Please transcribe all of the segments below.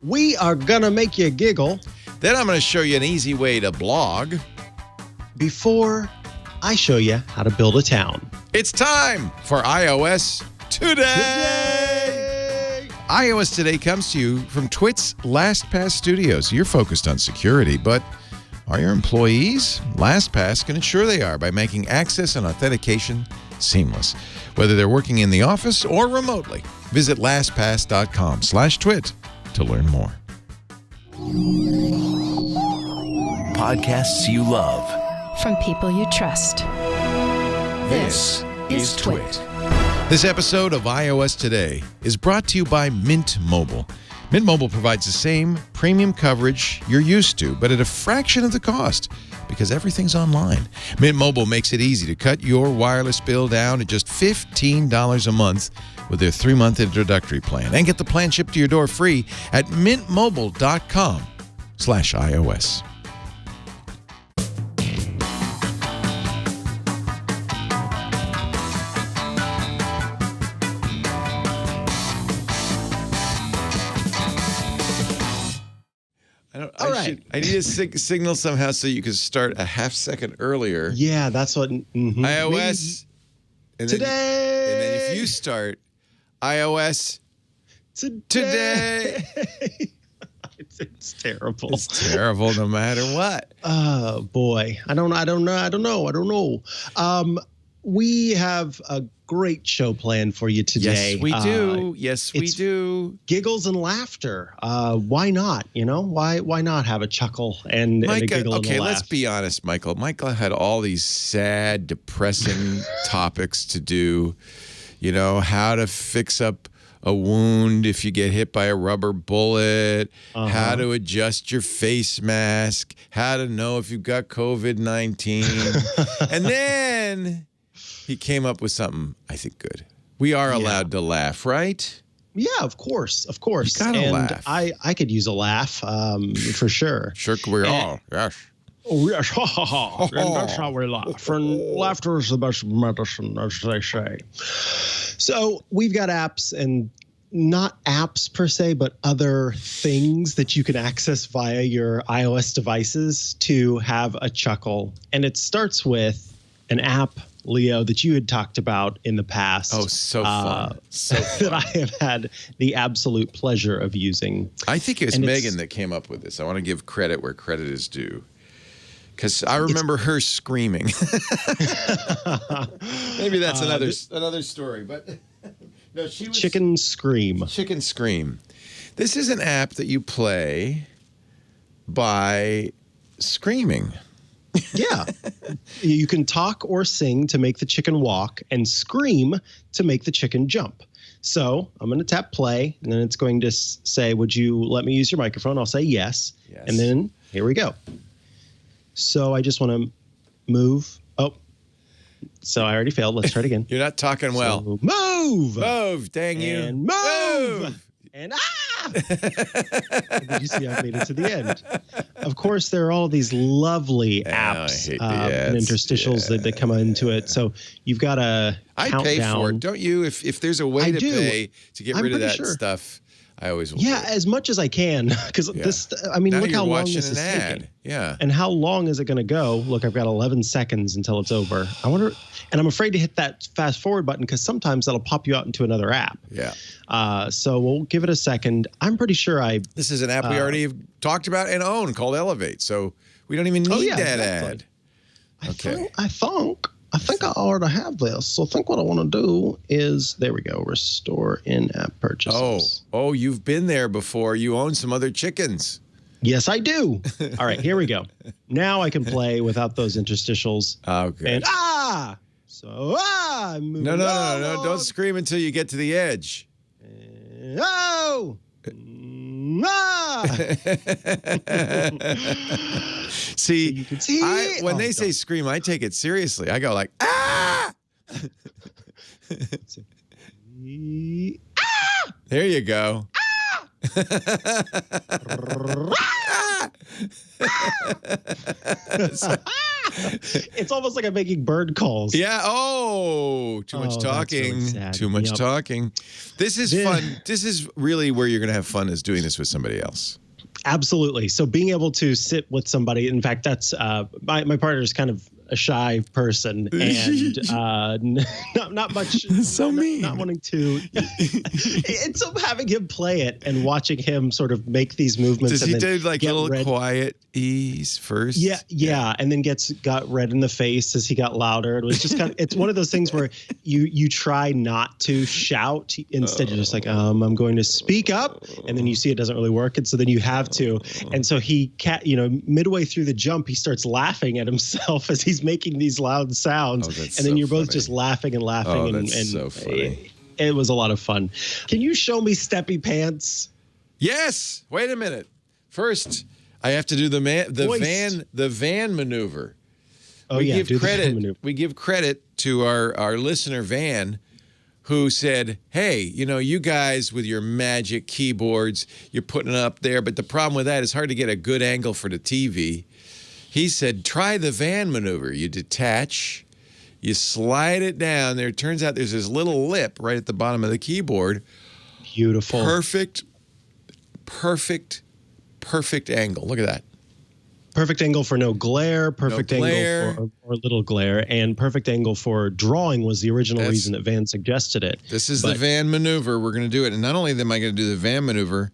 We are going to make you giggle. Then I'm going to show you an easy way to blog. Before I show you how to build a town. It's time for iOS Today. iOS Today comes to you from TWiT's LastPass Studios. You're focused on security, but are your employees? LastPass can ensure they are by making access and authentication seamless, whether they're working in the office or remotely. Visit lastpass.com/twit to learn more. Podcasts you love. From people you trust. This is TWiT. This episode of iOS Today is brought to you by Mint Mobile. Mint Mobile provides the same premium coverage you're used to, but at a fraction of the cost because everything's online. Mint Mobile makes it easy to cut your wireless bill down to just $15 a month with their 3-month introductory plan. And get the plan shipped to your door free at mintmobile.com/iOS. I need a signal somehow so you can start a half second earlier. Yeah, that's what... iOS and Today. And then if you start iOS Today. It's terrible. It's terrible no matter what. Oh, boy. I don't know. We have a great show planned for you today. Yes, we do. We do. Giggles and laughter. Why not? You know, why not have a chuckle and a giggle and a laugh? Let's be honest, Michael. Michael had all these sad, depressing topics to do. You know, how to fix up a wound if you get hit by a rubber bullet, how to adjust your face mask, how to know if you've got COVID-19. And then he came up with something, I think, good. We are allowed to laugh, right? Yeah, of course. You gotta laugh. I could use a laugh, for sure. Sure, we all. Yes. Oh, yes. And that's how we laugh. And laughter is the best medicine, as they say. So we've got apps, and not apps per se, but other things that you can access via your iOS devices to have a chuckle. And it starts with an app, Leo, that you had talked about in the past. Oh, so fun. That I have had the absolute pleasure of using. I think it was Megan that came up with this. I want to give credit where credit is due. Because I remember her screaming. Maybe that's another story. But no, she was... Chicken Scream. Chicken Scream. This is an app that you play by screaming. Yeah. You can talk or sing to make the chicken walk and scream to make the chicken jump. So I'm going to tap play, and then it's going to say, would you let me use your microphone? I'll say yes. And then here we go. So I just want to move. Oh, so I already failed. Let's try it again. You're not talking well. So move. Move, dang you. And move. And Did you see I made it to the end? Of course, there are all these lovely apps and interstitials that come into it. So you've got a countdown. I pay for it, don't you? If there's a way to pay to get rid of that stuff, I always will. Yeah, as much as I can, because this. I mean, look how long this is taking. Yeah. And how long is it going to go? Look, I've got 11 seconds until it's over. I wonder, and I'm afraid to hit that fast forward button because sometimes that'll pop you out into another app. Yeah. So we'll give it a second. I'm pretty sure This is an app we already have talked about and own called Elevate, so we don't even need that ad. Okay. I think I already have this. So I think what I want to do is, there we go, restore in-app purchases. Oh, you've been there before. You own some other chickens. Yes, I do. All right, here we go. Now I can play without those interstitials. Okay. And I'm moving. No. Don't scream until you get to the edge. See, when they say scream, I take it seriously. I go like, ah! There you go. It's almost like I'm making bird calls. Yeah. Oh, too much talking. Really sad. Too much Yep. talking. This is fun. This is really where you're going to have fun, is doing this with somebody else. Absolutely. So being able to sit with somebody, in fact, that's my partner is kind of a shy person and not much. So mean. Not wanting to. And so having him play it and watching him sort of make these movements. Does and he then do like get little red. quiet ease first? Yeah, and then got red in the face as he got louder. It was just kind of, it's one of those things where you try not to shout. Instead, you're just like, I'm going to speak up, and then you see it doesn't really work, and so then you have to. And so midway through the jump, he starts laughing at himself as he's making these loud sounds, that's and then so you're both funny. just laughing and laughing. Oh, and that's so funny. It was a lot of fun. Can you show me Steppy Pants? Yes. Wait a minute. First, I have to do the van maneuver. Oh, we yeah, give do the van credit. maneuver. We give credit to our listener Van, who said, "Hey, you guys with your magic keyboards, you're putting it up there, but the problem with that is hard to get a good angle for the TV." He said, "Try the van maneuver. You detach, you slide it down there. It turns out there's this little lip right at the bottom of the keyboard. Beautiful. Perfect angle. Look at that. Perfect angle for no glare, perfect glare. angle for little glare, and perfect angle for drawing was the original reason that Van suggested it. This is the van maneuver. We're going to do it. And not only am I going to do the van maneuver,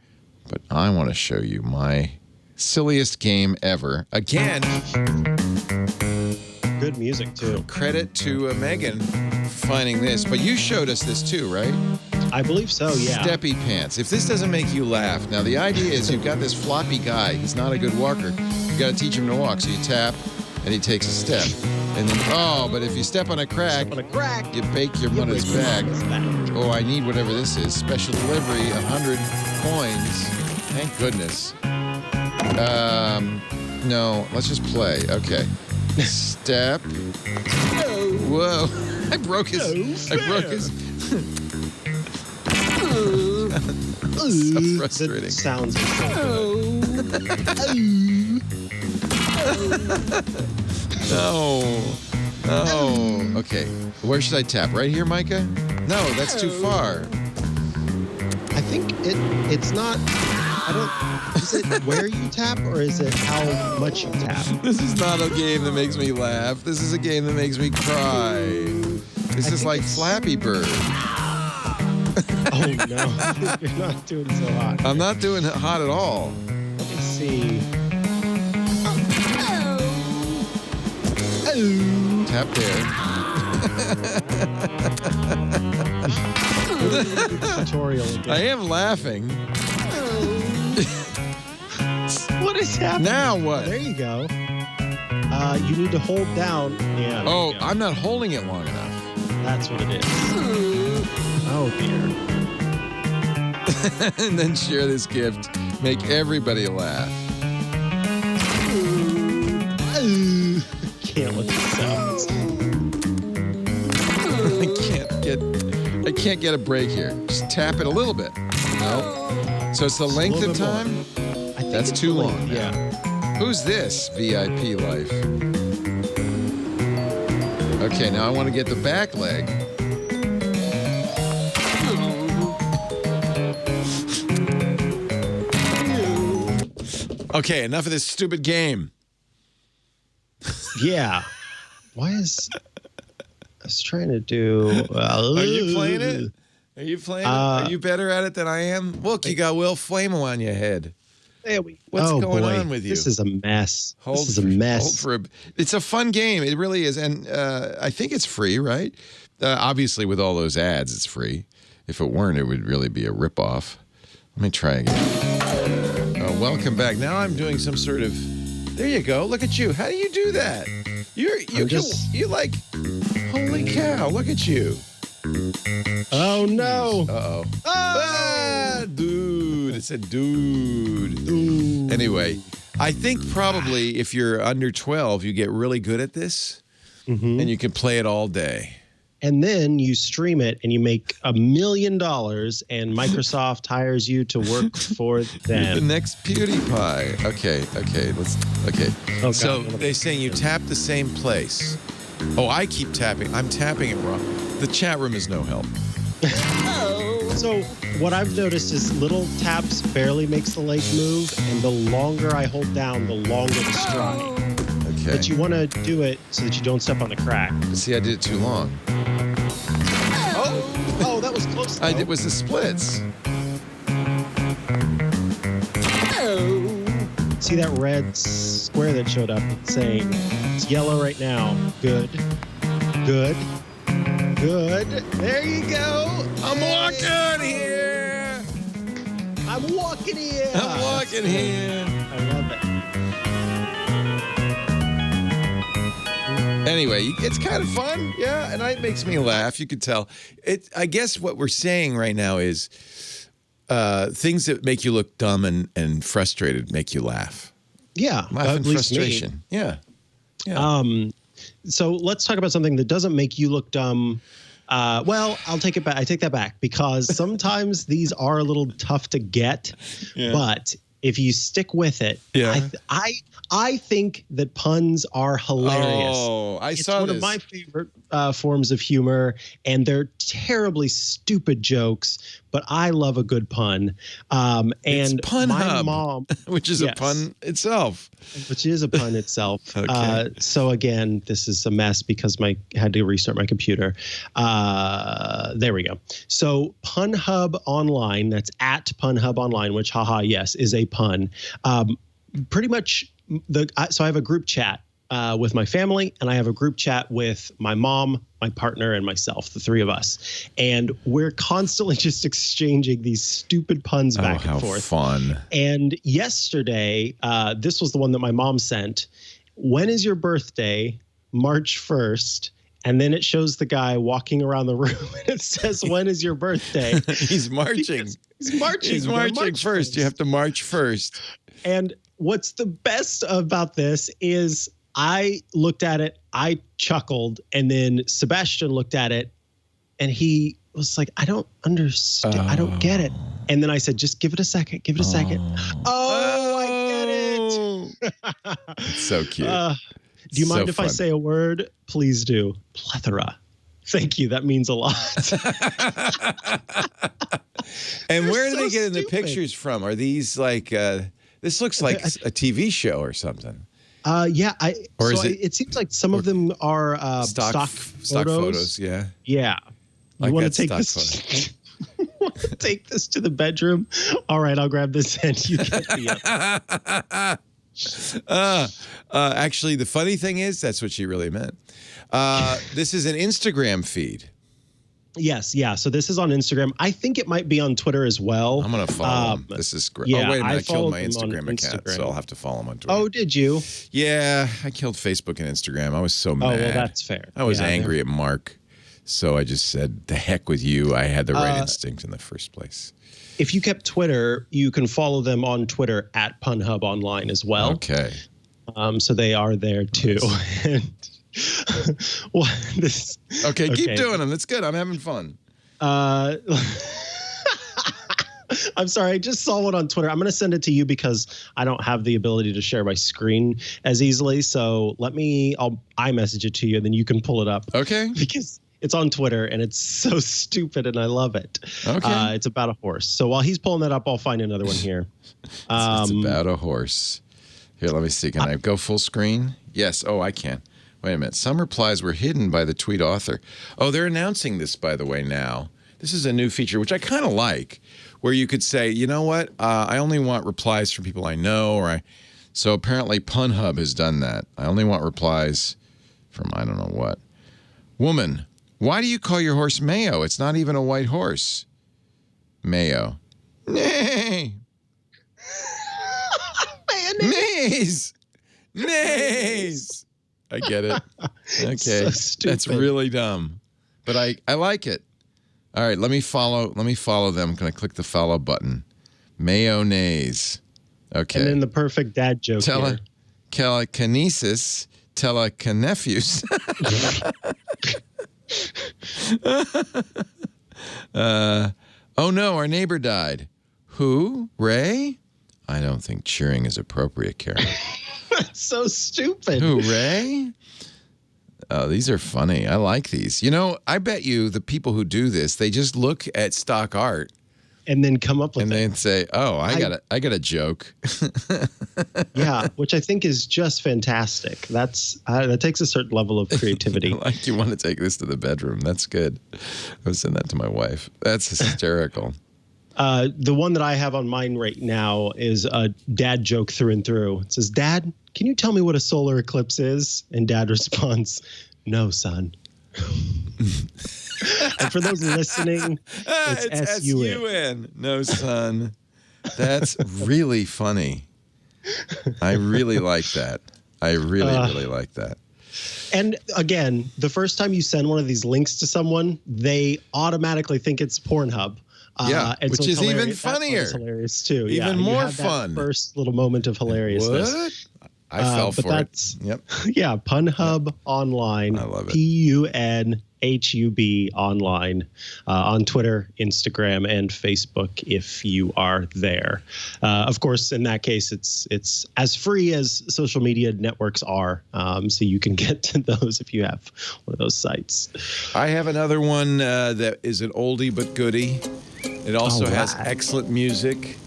but I want to show you my silliest game ever. Again, Good music, too. credit to Megan for finding this. But you showed us this too, right? I believe so, yeah. Steppy Pants. If this doesn't make you laugh. Now, the idea is you've got this floppy guy. He's not a good walker. You've got to teach him to walk. So you tap, and he takes a step. And then, but if you step on a crack, you bake your money's back. Oh, I need whatever this is. Special delivery, 100 coins. Thank goodness. No, let's just play. Okay. Step. Whoa. I broke his. So frustrating. The sounds are so No. Okay. Where should I tap? Right here, Mikah? No, that's too far. I think it's not. Is it where you tap or is it how much you tap? This is not a game that makes me laugh. This is a game that makes me cry. This is like Flappy Bird. Oh, no. You're not doing so hot. I'm not doing it hot at all. Let me see. Tap there. Tutorial again. I am laughing. What is happening? Now what? There you go. You need to hold down. Yeah. there you go. I'm not holding it long enough. That's what it is. Oh, dear. And then share this gift. Make everybody laugh. Can't with the sounds. I can't get a break here. Just tap it a little bit. No. So it's the length of time? I think That's it's too the long. length, yeah. Who's this VIP life? Okay, now I want to get the back leg. Okay, enough of this stupid game. Yeah. Why is... I was trying to do... Are you playing it? Are you playing it? Are you better at it than I am? Look, you got Will Flamo on your head. What's going on with you? This is a mess. This is a mess. It's a fun game. It really is. And I think it's free, right? Obviously, with all those ads, it's free. If it weren't, it would really be a ripoff. Let me try again. Welcome back. Now I'm doing some sort of... There you go. Look at you. How do you do that? You like... Holy cow. Look at you. Oh, no. Uh-oh. Ah, dude. It said dude. Anyway, I think probably if you're under 12, you get really good at this, and you can play it all day. and then you stream it and you make $1 million, and Microsoft hires you to work for them. The next PewDiePie. Okay. Oh, So God. they're saying you tap the same place. Oh, I keep tapping. I'm tapping it wrong. The chat room is no help. So what I've noticed is little taps barely makes the leg move, and the longer I hold down, the longer the stride. Okay. But you want to do it so that you don't step on the crack. See, I did it too long. Oh, that was close. Though. It was the splits. See that red square that showed up? It's saying it's yellow right now. Good. There you go. I'm walking here. I love it. Anyway, it's kind of fun, yeah, and it makes me laugh. You could tell. I guess what we're saying right now is things that make you look dumb and frustrated make you laugh. Yeah, Laugh at and least me. frustration. Yeah. So let's talk about something that doesn't make you look dumb. Well, I'll take it back. I take that back because sometimes these are a little tough to get, but if you stick with it, I think that puns are hilarious. Oh, It's one of my favorite forms of humor, and they're terribly stupid jokes, but I love a good pun. And Pun my Hub, mom, which is a pun itself. which is a pun itself. Okay. So again, this is a mess because I had to restart my computer. There we go. So Pun Hub Online, that's at Pun Hub Online, which yes, is a pun. Pretty much so I have a group chat with my family, and I have a group chat with my mom, my partner, and myself, the three of us. And we're constantly just exchanging these stupid puns back and forth. Fun. And yesterday, this was the one that my mom sent. When is your birthday? March 1st. And then it shows the guy walking around the room, and it says, when is your birthday? He's marching. He's marching. He's marching first. You have to march first. And what's the best about this is I looked at it, I chuckled, and then Sebastian looked at it, and he was like, I don't understand. I don't get it. And then I said, just give it a second. Give it a second. I get it. It's so cute. Do you mind if I say a word? Please do. Plethora. Thank you. That means a lot. And where do so they get in the stupid. pictures from? Are these like, this looks like a TV show or something. Yeah. Or is it seems like some of them are stock photos. Yeah. Yeah. Like you want that to take this? Take this to the bedroom? All right, I'll grab this and you get the Actually, the funny thing is, that's what she really meant. This is an Instagram feed. Yes, yeah. So this is on Instagram. I think it might be on Twitter as well. I'm going to follow him. This is great. Yeah, oh, wait a minute. I killed my followed him on Instagram account, Instagram. so I'll have to follow him on Twitter. Oh, did you? Yeah, I killed Facebook and Instagram. I was so mad. Oh, well, that's fair. I was Yeah, angry at Mark, so I just said, the heck with you. I had the right instinct in the first place. If you kept Twitter, you can follow them on Twitter at PunHub Online as well. Okay. So they are there too. Well, Okay, keep doing them. That's good. I'm having fun. I'm sorry. I just saw one on Twitter. I'm going to send it to you because I don't have the ability to share my screen as easily. So I'll iMessage it to you, and then you can pull it up. Okay. Because it's on Twitter, and it's so stupid, and I love it. Okay. It's about a horse. So while he's pulling that up, I'll find another one here. It's about a horse. Here, let me see. Can I go full screen? Yes. Oh, I can. Wait a minute. Some replies were hidden by the tweet author. Oh, they're announcing this, by the way, now. This is a new feature, which I kind of like, where you could say, you know what? I only want replies from people I know. So apparently PunHub has done that. I only want replies from I don't know what. Woman, why do you call your horse Mayo? It's not even a white horse. Mayo. Nay. Mayonnaise. Nays. I get it. Okay. So stupid. That's really dumb. But I like it. All right, let me follow them. I'm going to click the follow button. Mayonnaise. Okay. And then the perfect dad joke here. Telekinesis. Telekinephews. Oh no, our neighbor died. Who? Ray? I don't think cheering is appropriate, Karen. That's so stupid. Who, Ray? Oh, these are funny. I like these. You know, I bet you the people who do this, they just look at stock art and then come up with and then say, "Oh, I got a joke." Yeah, which I think is just fantastic. That takes a certain level of creativity. Like, you want to take this to the bedroom. That's good. I'll send that to my wife. That's hysterical. The one that I have on mine right now is a dad joke through and through. It says, "Dad, can you tell me what a solar eclipse is?" And Dad responds, "No, son." And for those listening, it's S-U-N. No, son. That's really funny. I really like that. I really like that. And again, the first time you send one of these links to someone, they automatically think it's Pornhub. And which so is even That funnier. part's hilarious too. Even you more have that fun. First little moment of hilariousness. What? I fell but for that's, it. Yep. Yeah, Punhub Online. I love it. PUNHUB Online on Twitter, Instagram, and Facebook if you are there. Of course, in that case, it's as free as social media networks are, so you can get to those if you have one of those sites. I have another one that is an oldie but goodie. It also has excellent music.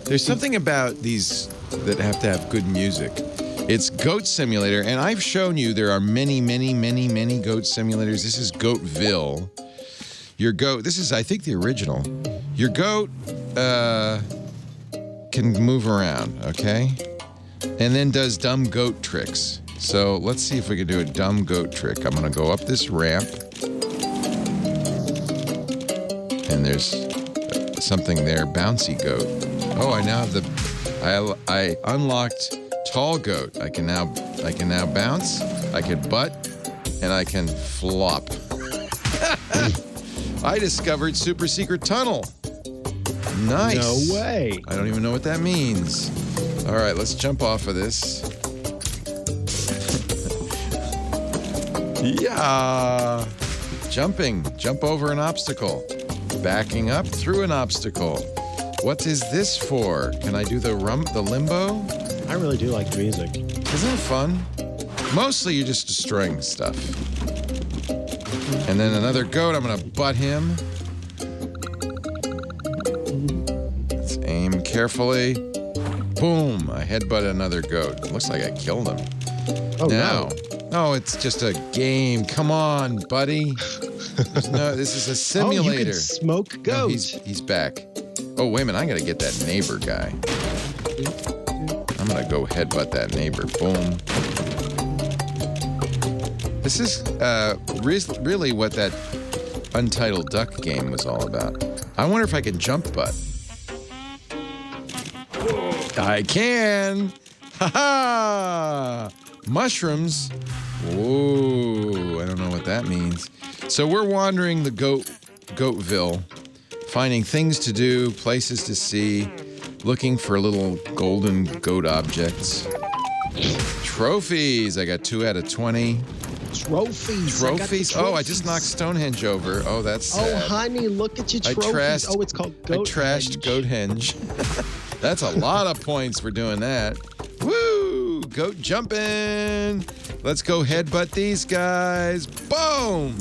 There's something about these that have to have good music. It's Goat Simulator, and I've shown you there are many goat simulators. This is Goatville. Your goat, this is, I think, the original. Your goat can move around, okay? And then does dumb goat tricks. So let's see if we can do a dumb goat trick. I'm going to go up this ramp. And there's something there, bouncy goat. Oh, I now have I unlocked tall goat. I can now bounce, I can butt, and I can flop. I discovered super secret tunnel. Nice. No way. I don't even know what that means. All right, let's jump off of this. Yeah. Jump over an obstacle. Backing up through an obstacle. What is this for? Can I do the limbo? I really do like the music. Isn't it fun? Mostly you're just destroying stuff. And then another goat, I'm gonna butt him. Let's aim carefully. Boom, I headbutt another goat. It looks like I killed him. Oh, now, no. Oh, it's just a game. Come on, buddy. This is a simulator. Oh, you can smoke goat. No, he's back. Oh, wait a minute, I gotta get that neighbor guy. I'm gonna go headbutt that neighbor. Boom. This is really what that Untitled Duck game was all about. I wonder if I can jump butt. I can. Ha ha! Mushrooms. Whoa! I don't know what that means. So we're wandering the Goatville, finding things to do, places to see, looking for little golden goat objects. Trophies. I got 2 out of 20. Trophies. Oh, I just knocked Stonehenge over. Oh, that's sad. Oh, honey, look at your trophies. It's called Goat. I trashed Goathenge. That's a lot of points for doing that. Woo! Goat jumping. Let's go headbutt these guys. Boom!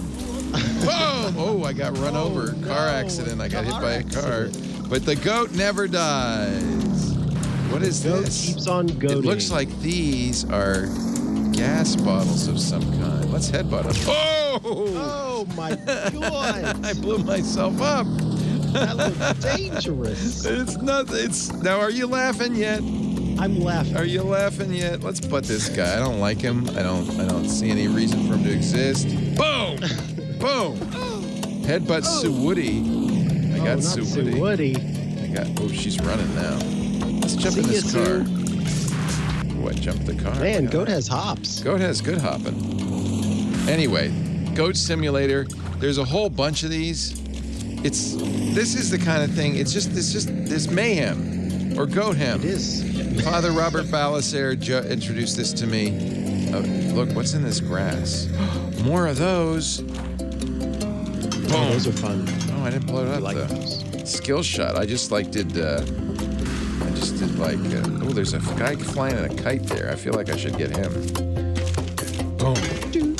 Boom! Oh, I got run over. Car accident. I got hit by a car. But the goat never dies. What is this? Keeps on goating. It looks like these are gas bottles of some kind. Let's headbutt them. Oh my God! I blew myself up. That looks dangerous. It's nothing. Now, are you laughing yet? I'm laughing. Are you laughing yet? Let's butt this guy. I don't like him. I don't see any reason for him to exist. Boom! Boom! Headbutt Sue Woody. I got Sue Woody. Oh, she's running now. Let's jump in this car. Oh, I jumped the car. Man, Goat has hops. Goat has good hopping. Anyway, Goat Simulator. There's a whole bunch of these. This is the kind of thing. It's just this mayhem or goathem. It is. Father Robert Balasair introduced this to me. Look, what's in this grass? More of those. Oh, those are fun. Oh, I didn't blow it up like though. those. Skill shot. I just like did. Oh, there's a guy flying in a kite there. I feel like I should get him. Boom. You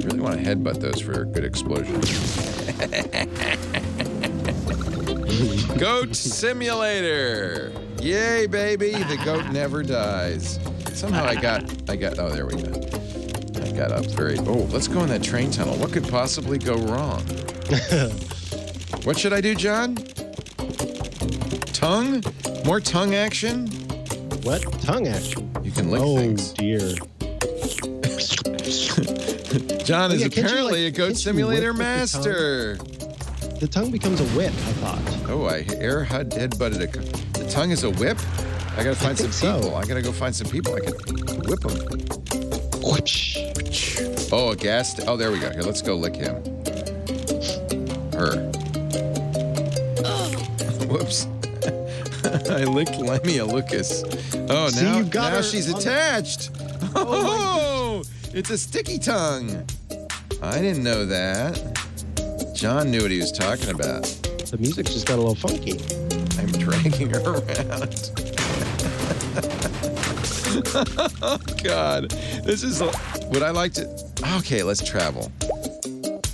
really want to headbutt those for a good explosion. Goat Simulator. Yay, baby. The goat never dies. Somehow I got, oh, there we go. I got up let's go in that train tunnel. What could possibly go wrong? What should I do, John? Tongue? More tongue action? What? Tongue action? You can lick things. Oh, dear. John is apparently a goat can't you simulator whip with master. The tongue becomes a whip, I thought. Oh, I headbutted the tongue is a whip? I gotta find some people. I gotta go find some people. I can whip them. Oh, a gas. Oh, there we go. Here, let's go lick him. Her. Whoops. I licked Lemmy a Lucas. Oh, See, now, you've got now her she's on attached. Oh, it's a sticky tongue. I didn't know that. John knew what he was talking about. The music just got a little funky. I'm dragging her around. Oh, God. This is what I like to... Okay, let's travel.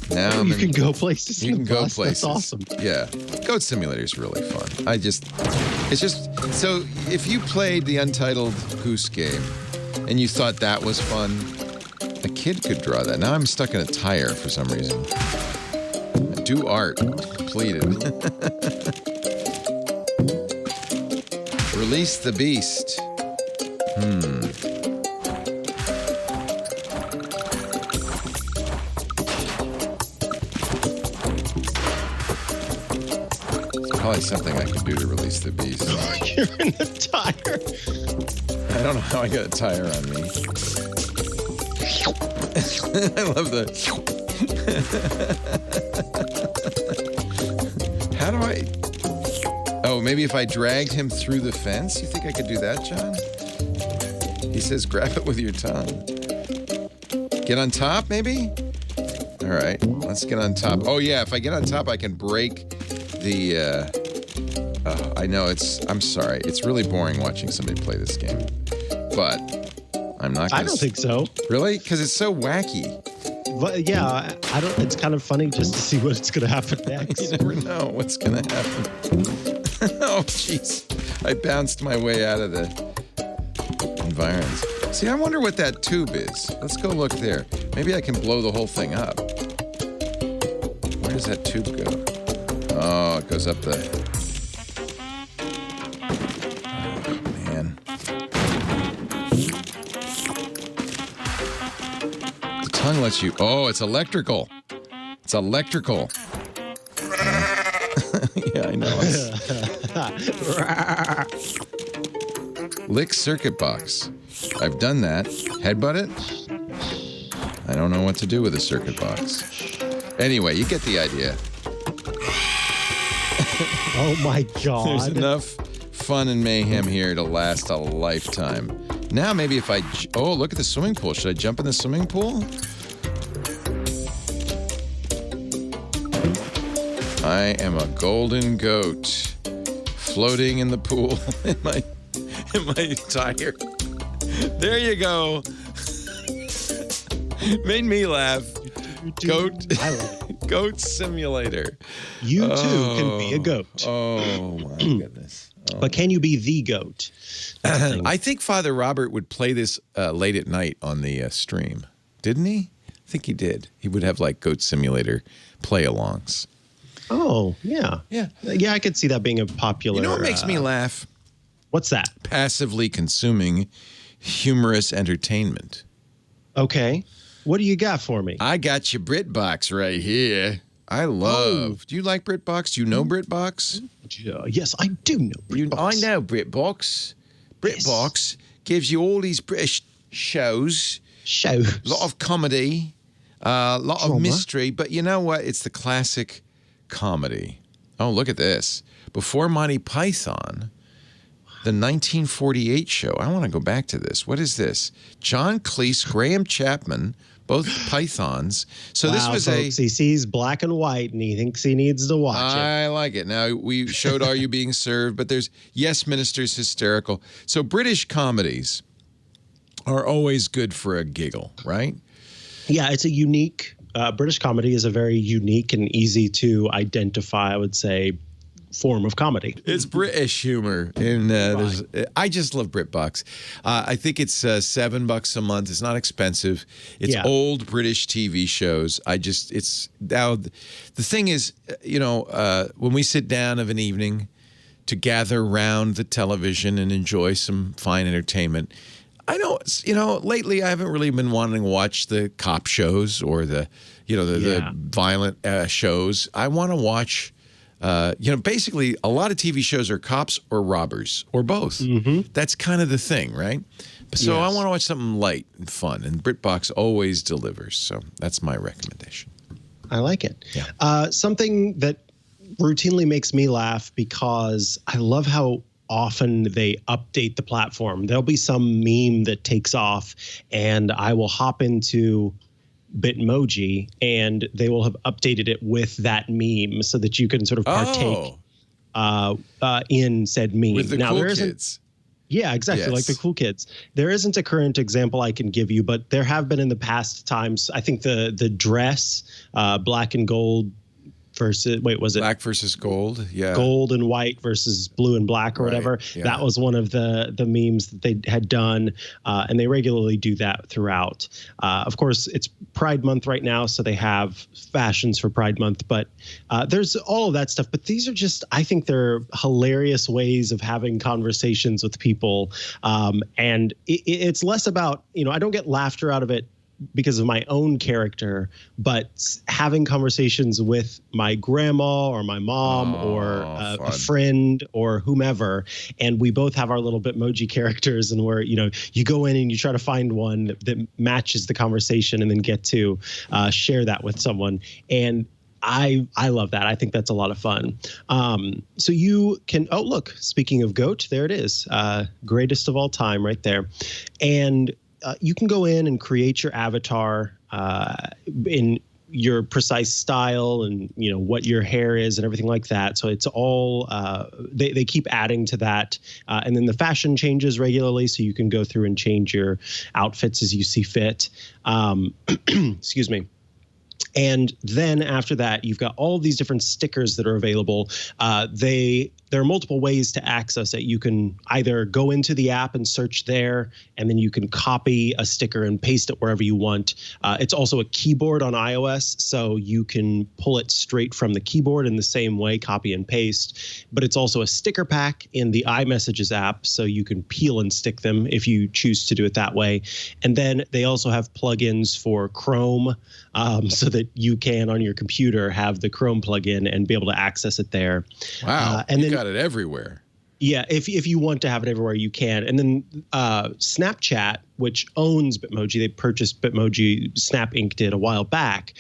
Now you can go places. You can go places. That's awesome. Yeah. Goat Simulator is really fun. It's just... So, if you played the Untitled Goose Game and you thought that was fun, a kid could draw that. Now I'm stuck in a tire for some reason. Do art. Completed. Release the beast. There's probably something I can do to release the beast. You're in the tire. I don't know how I got a tire on me. I love the... How do I... Oh, maybe if I dragged him through the fence? You think I could do that, John? He says grab it with your tongue. Get on top, maybe? All right, let's get on top. Oh, yeah, if I get on top, I can break the... I know, I'm sorry. It's really boring watching somebody play this game. But I'm not gonna... I don't think so. Really? Because it's so wacky. But yeah, I don't. It's kind of funny just to see what's going to happen next. You never know what's going to happen. Oh, jeez. I bounced my way out of the environs. See, I wonder what that tube is. Let's go look there. Maybe I can blow the whole thing up. Where does that tube go? Oh, it goes up the... Oh, man. The tongue lets you... Oh, it's electrical. It's electrical. Yeah, I know. Lick circuit box. I've done that. Headbutt it? I don't know what to do with a circuit box. Anyway, you get the idea. Oh my God. There's enough fun and mayhem here to last a lifetime. Now maybe if I... Oh, look at the swimming pool. Should I jump in the swimming pool? I am a golden goat floating in the pool in my tire. There you go. Made me laugh. Goat Simulator. You too can be a goat. Oh my goodness. Oh. But can you be the goat? I think Father Robert would play this late at night on the stream. Didn't he? I think he did. He would have like Goat Simulator play-alongs. Oh, yeah. Yeah. Yeah, I could see that being a popular... You know what makes me laugh? What's that? Passively consuming humorous entertainment. Okay. What do you got for me? I got your BritBox right here. I love... Do you like BritBox? Do you know BritBox? Yes, I do know BritBox. I know BritBox. BritBox gives you all these British shows. A lot of comedy. A lot of mystery. But you know what? It's the classic... comedy. Oh, look at this. Before Monty Python, the 1948 show. I want to go back to this. What is this? John Cleese, Graham Chapman, both pythons. So wow, this was folks, he sees black and white and he thinks he needs to watch it. I like it. Now, we showed Are You Being Served, but there's Yes, Minister's Hysterical. So British comedies are always good for a giggle, right? Yeah, it's a unique, British comedy is a very unique and easy to identify, I would say, form of comedy. It's British humor. And I just love BritBox. I think it's $7 a month. It's not expensive. It's old British TV shows. It's now the thing is, when we sit down of an evening to gather around the television and enjoy some fine entertainment, I know, lately I haven't really been wanting to watch the cop shows or the violent shows. I want to watch, basically a lot of TV shows are cops or robbers or both. Mm-hmm. That's kind of the thing, right? So I want to watch something light and fun, and BritBox always delivers. So that's my recommendation. I like it. Yeah. Something that routinely makes me laugh because I love how often they update the platform. There'll be some meme that takes off and I will hop into Bitmoji and they will have updated it with that meme so that you can sort of partake in said meme. With the cool kids. Yeah, exactly. Like the cool kids. There isn't a current example I can give you, but there have been in the past times. I think the dress, black and gold versus, was it black versus gold? Yeah. Gold and white versus blue and black or whatever. Yeah. That was one of the memes that they had done. And they regularly do that throughout. Of course, it's Pride Month right now, so they have fashions for Pride Month. But there's all of that stuff. But these are just, I think they're hilarious ways of having conversations with people. And it's less about, I don't get laughter out of it because of my own character, but having conversations with my grandma or my mom or a friend or whomever, and we both have our little Bitmoji characters, and where you go in and you try to find one that matches the conversation and then get to share that with someone. And I love that. I think that's a lot of fun. So you can, look, speaking of GOAT, there it is. Greatest of all time right there. And you can go in and create your avatar in your precise style and what your hair is and everything like that. So it's all they keep adding to that, and then the fashion changes regularly, so you can go through and change your outfits as you see fit. Excuse me. And then after that, you've got all these different stickers that are available. There are multiple ways to access it. You can either go into the app and search there, and then you can copy a sticker and paste it wherever you want. It's also a keyboard on iOS, so you can pull it straight from the keyboard in the same way, copy and paste. But it's also a sticker pack in the iMessages app, so you can peel and stick them if you choose to do it that way. And then they also have plugins for Chrome, so that you can, on your computer, have the Chrome plugin and be able to access it there. Wow, and you got it everywhere. Yeah, if you want to have it everywhere, you can. And then Snapchat, which owns Bitmoji, they purchased Bitmoji, Snap Inc. did a while back.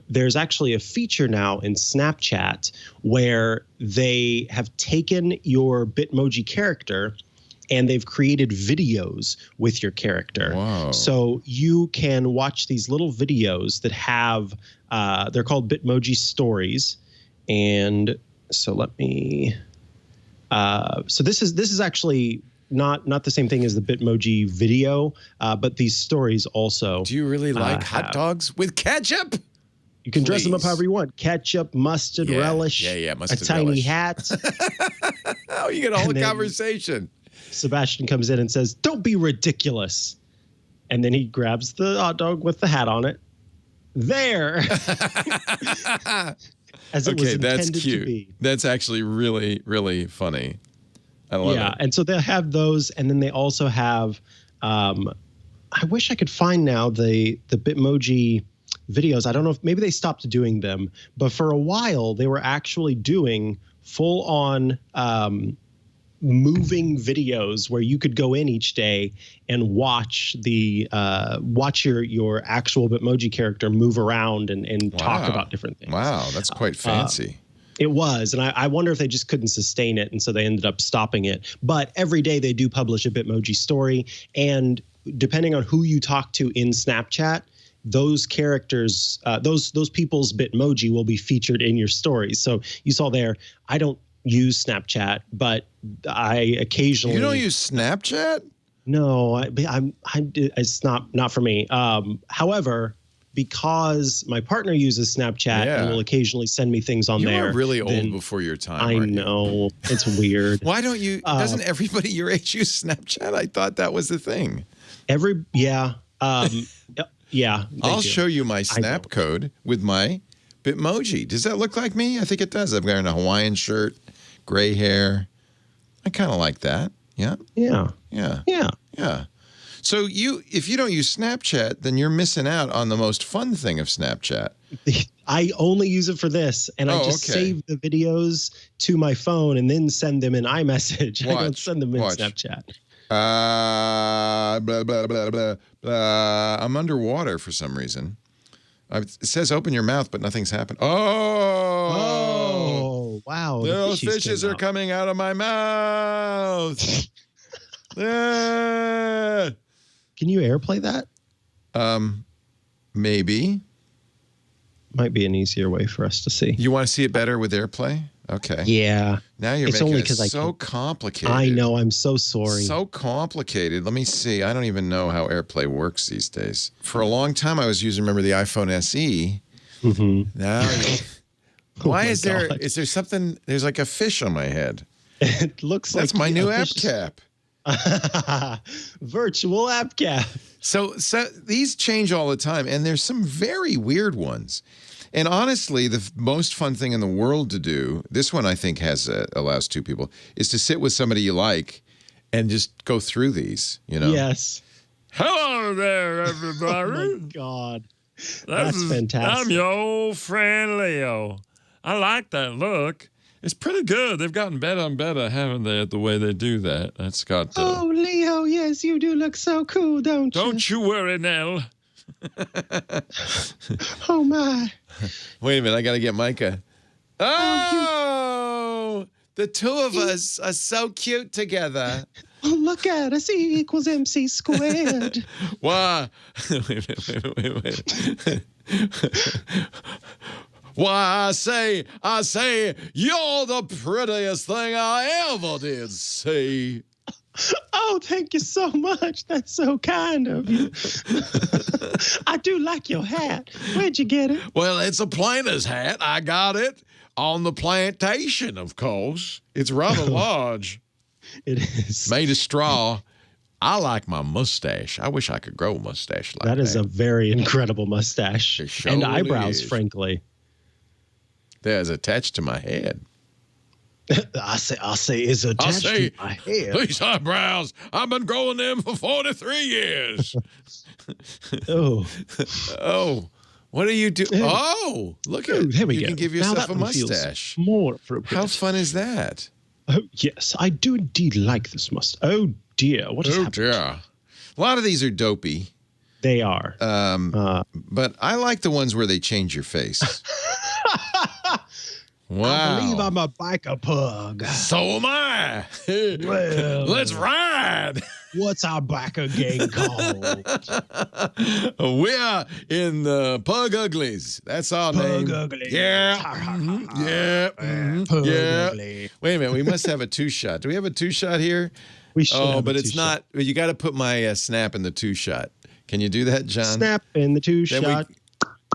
There's actually a feature now in Snapchat where they have taken your Bitmoji character and they've created videos with your character. Wow. So you can watch these little videos that have, they're called Bitmoji Stories. And so let me, so this is actually not the same thing as the Bitmoji video, but these stories also. Do you really like hot dogs with ketchup? You can dress them up however you want. Ketchup, mustard, relish, mustard, a tiny relish. hat. Oh, you get all the conversation. Sebastian comes in and says, "Don't be ridiculous." And then he grabs the hot dog with the hat on it. There. As it was intended that's cute. To be. That's actually really, really funny. I love it. Yeah, and so they'll have those, and then they also have, I wish I could find now the Bitmoji videos. I don't know if maybe they stopped doing them, but for a while they were actually doing full-on moving videos where you could go in each day and watch your actual Bitmoji character move around and talk about different things. Wow, that's quite fancy. It was, and I wonder if they just couldn't sustain it, and so they ended up stopping it. But every day they do publish a Bitmoji story, and depending on who you talk to in Snapchat, those characters, those people's Bitmoji will be featured in your stories. So you saw there, I don't use Snapchat, but I occasionally. You don't use Snapchat? No, it's not for me. However, because my partner uses Snapchat and will occasionally send me things on there. You were really old before your time. I know. It's weird. Why don't you? Doesn't everybody your age use Snapchat? I thought that was the thing. Yeah. I'll show you my Snap code with my Bitmoji. Does that look like me? I think it does. I'm wearing a Hawaiian shirt, gray hair. I kind of like that. Yeah. Yeah. Yeah. Yeah. Yeah. So if you don't use Snapchat, then you're missing out on the most fun thing of Snapchat. I only use it for this, and I just save the videos to my phone and then send them in iMessage. I don't send them in Snapchat. Blah, blah, blah, blah, blah. I'm underwater for some reason. It says open your mouth, but nothing's happened. Oh, wow. Those fishes are coming out of my mouth. Can you AirPlay that? Maybe. Might be an easier way for us to see. You want to see it better with AirPlay? Okay. Yeah. Now you're making it so complicated. I know. I'm so sorry. So complicated. Let me see. I don't even know how AirPlay works these days. For a long time, I was remember the iPhone SE. Mm-hmm. Now, why is there something? There's like a fish on my head. It looks like that's my new app cap. Virtual app cap. So these change all the time, and there's some very weird ones. And honestly, the most fun thing in the world to do, this one I think allows two people, is to sit with somebody you like and just go through these, you know? Yes. Hello there, everybody. Oh, my God. That's fantastic. I'm your old friend Leo. I like that look. It's pretty good. They've gotten better and better, haven't they, at the way they do that? That's got Oh, Leo, yes, you do look so cool, don't you? Don't you worry, Nell. Oh, my. Wait a minute, I got to get Mikah. Oh, the two of us are so cute together. Oh, look at us. E equals MC squared. Why? Wait. Why, I say, you're the prettiest thing I ever did see. Oh, thank you so much. That's so kind of you. I do like your hat. Where'd you get it? Well, it's a planter's hat. I got it on the plantation, of course. It's rather large. It is. Made of straw. I like my mustache. I wish I could grow a mustache like that. That is a very incredible mustache. Sure and eyebrows, is. frankly. That's attached to my head. I say it's attached to my head. These eyebrows, I've been growing them for 43 years. Oh, what do you do? Oh, look at there we you go. can give yourself a mustache. More appropriate. How fun is that? Oh, yes, I do indeed like this mustache. Oh, dear. What has happened? Dear. A lot of these are dopey. They are. But I like the ones where they change your face. Wow. I believe I'm a biker pug. So am I. Well, let's ride. What's our biker gang called? We're in the Pug Uglies. That's our name. Pug Uglies. Yeah. Yeah. Pug Yeah. Ugly. Wait a minute. We must have a two-shot. Do we have a two-shot here? We should. Oh, but it's not. You got to put my snap in the two-shot. Can you do that, John? Snap in the two-shot.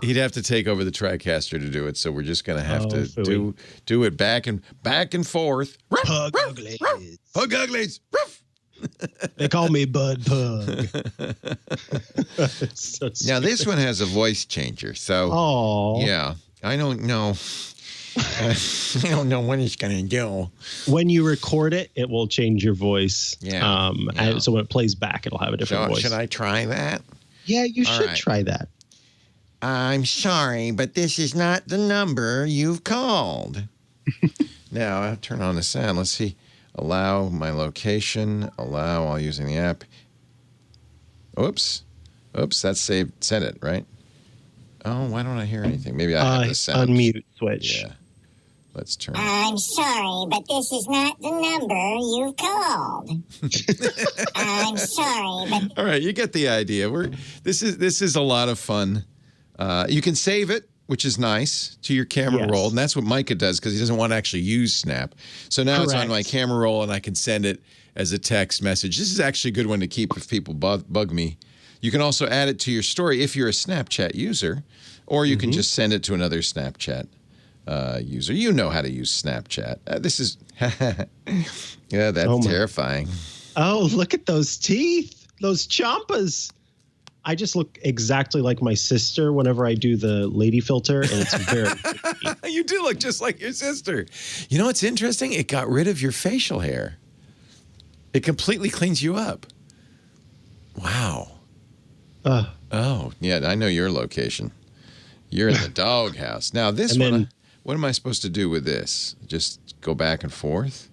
He'd have to take over the TriCaster to do it, so we're just going to have to do it back and forth. Pug Uglies. Pug Uglies. They call me Bud Pug. Now, this one has a voice changer, so yeah, I don't know. I don't know what it's going to do. When you record it, it will change your voice. Yeah. And so when it plays back, it'll have a different voice. Should I try that? Yeah, you should try that. I'm sorry, but this is not the number you've called. Now, I'll turn on the sound. Let's see. Allow my location. Allow while using the app. Oops. That's saved. Send it, right? Oh, why don't I hear anything? Maybe I have the sound. Unmute switch. Yeah. Let's turn it. I'm sorry, but this is not the number you've called. I'm sorry, but... All right, you get the idea. This is a lot of fun. You can save it, which is nice, to your camera roll. And that's what Mikah does because he doesn't want to actually use Snap. So now it's on my camera roll, and I can send it as a text message. This is actually a good one to keep if people bug me. You can also add it to your story if you're a Snapchat user, or you can just send it to another Snapchat user. You know how to use Snapchat. This is, yeah, that's terrifying. Oh, look at those teeth, those chompas. I just look exactly like my sister whenever I do the lady filter, and it's very You do look just like your sister. You know what's interesting? It got rid of your facial hair. It completely cleans you up. Wow. Oh, yeah, I know your location. You're in the doghouse. Now, this one, what am I supposed to do with this? Just go back and forth?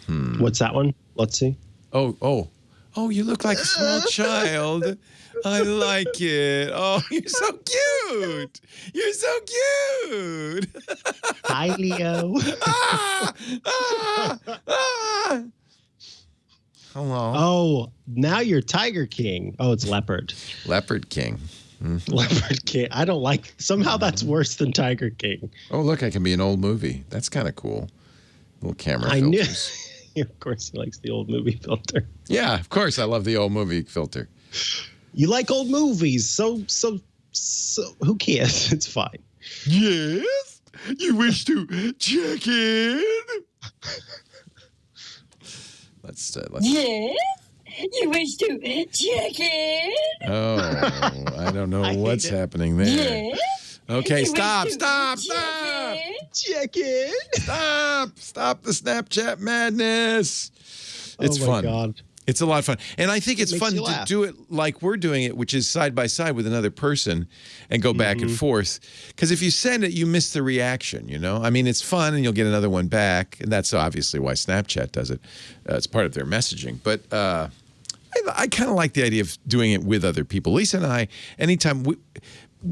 What's that one? Let's see. Oh, you look like a small child. I like it. Oh, you're so cute. You're so cute. Hi, Leo. Hello. Oh, now you're Tiger King. Oh, it's Leopard. Leopard King. Leopard King. I don't like. Somehow that's worse than Tiger King. Oh, look, I can be an old movie. That's kind of cool. Little camera I filters. knew. Of course, he likes the old movie filter. Yeah, of course, I love the old movie filter. You like old movies, so who cares? It's fine. Yes, you wish to check in. Let's. Yes, you wish to check in? Oh, I don't know what's happening there. Yes. Okay, You stop. wish to check in? Check in. Stop the Snapchat madness. It's fun. God. It's a lot of fun. And I think it's makes fun you to laugh. do it like we're doing it, which is side by side with another person and go back and forth. Because if you send it, you miss the reaction, you know? I mean, it's fun and you'll get another one back. And that's obviously why Snapchat does it. It's part of their messaging. But I kind of like the idea of doing it with other people. Lisa and I, anytime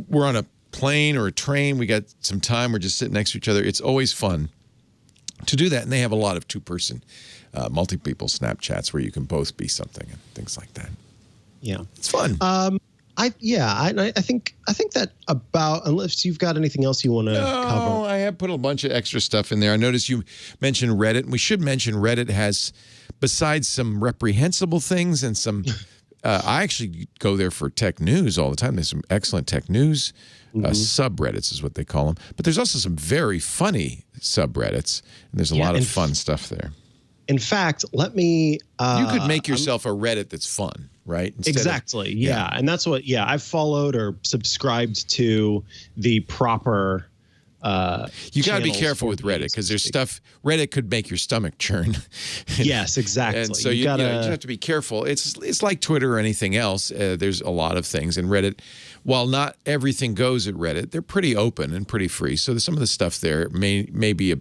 we're on a plane or a train, we got some time, we're just sitting next to each other. It's always fun to do that. And they have a lot of two-person multi-people Snapchats where you can both be something and things like that. Yeah, it's fun. I think that about, unless you've got anything else you want to cover. I have put a bunch of extra stuff in there. I noticed you mentioned Reddit, and we should mention Reddit has, besides some reprehensible things and some, I actually go there for tech news all the time. There's some excellent tech news. Subreddits is what they call them. But there's also some very funny subreddits, and there's a lot of fun stuff there. In fact, let me... you could make yourself a Reddit that's fun, right? Exactly, yeah. And that's what, I've followed or subscribed to the proper... you got to be careful with Reddit because there's stuff... Reddit could make your stomach churn. Yes, exactly. And so you have to be careful. It's like Twitter or anything else. There's a lot of things. And Reddit, while not everything goes at Reddit, they're pretty open and pretty free. So some of the stuff there may be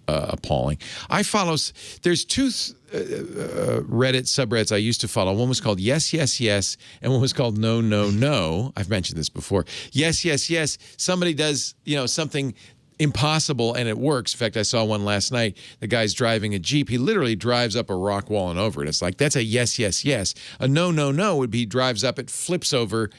appalling. I follow. There's two Reddit subreddits I used to follow. One was called Yes, Yes, Yes, and one was called No, No, No. I've mentioned this before. Yes, yes, yes. Somebody does something impossible and it works. In fact, I saw one last night. The guy's driving a Jeep. He literally drives up a rock wall and over it. It's like that's a yes, yes, yes. A no, no, no would be he drives up it, flips over,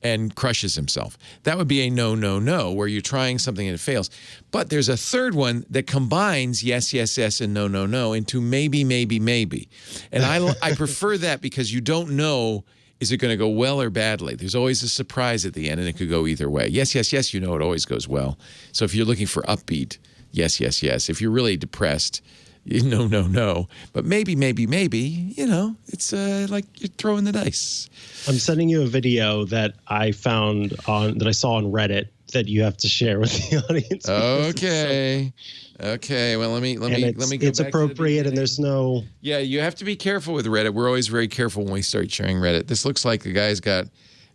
and crushes himself. That would be a no, no, no, where you're trying something and it fails. But there's a third one that combines yes, yes, yes, and no, no, no into maybe, maybe, maybe. And I prefer that because you don't know, is it going to go well or badly? There's always a surprise at the end, and it could go either way. Yes, yes, yes, it always goes well. So if you're looking for upbeat, yes, yes, yes. If you're really depressed, no, no, no. But maybe, maybe, maybe, it's like you're throwing the dice. I'm sending you a video that I found that I saw on Reddit that you have to share with the audience. Okay. Okay. Well, let me go it's back appropriate to and there's no. Yeah, you have to be careful with Reddit. We're always very careful when we start sharing Reddit. This looks like the guy's got.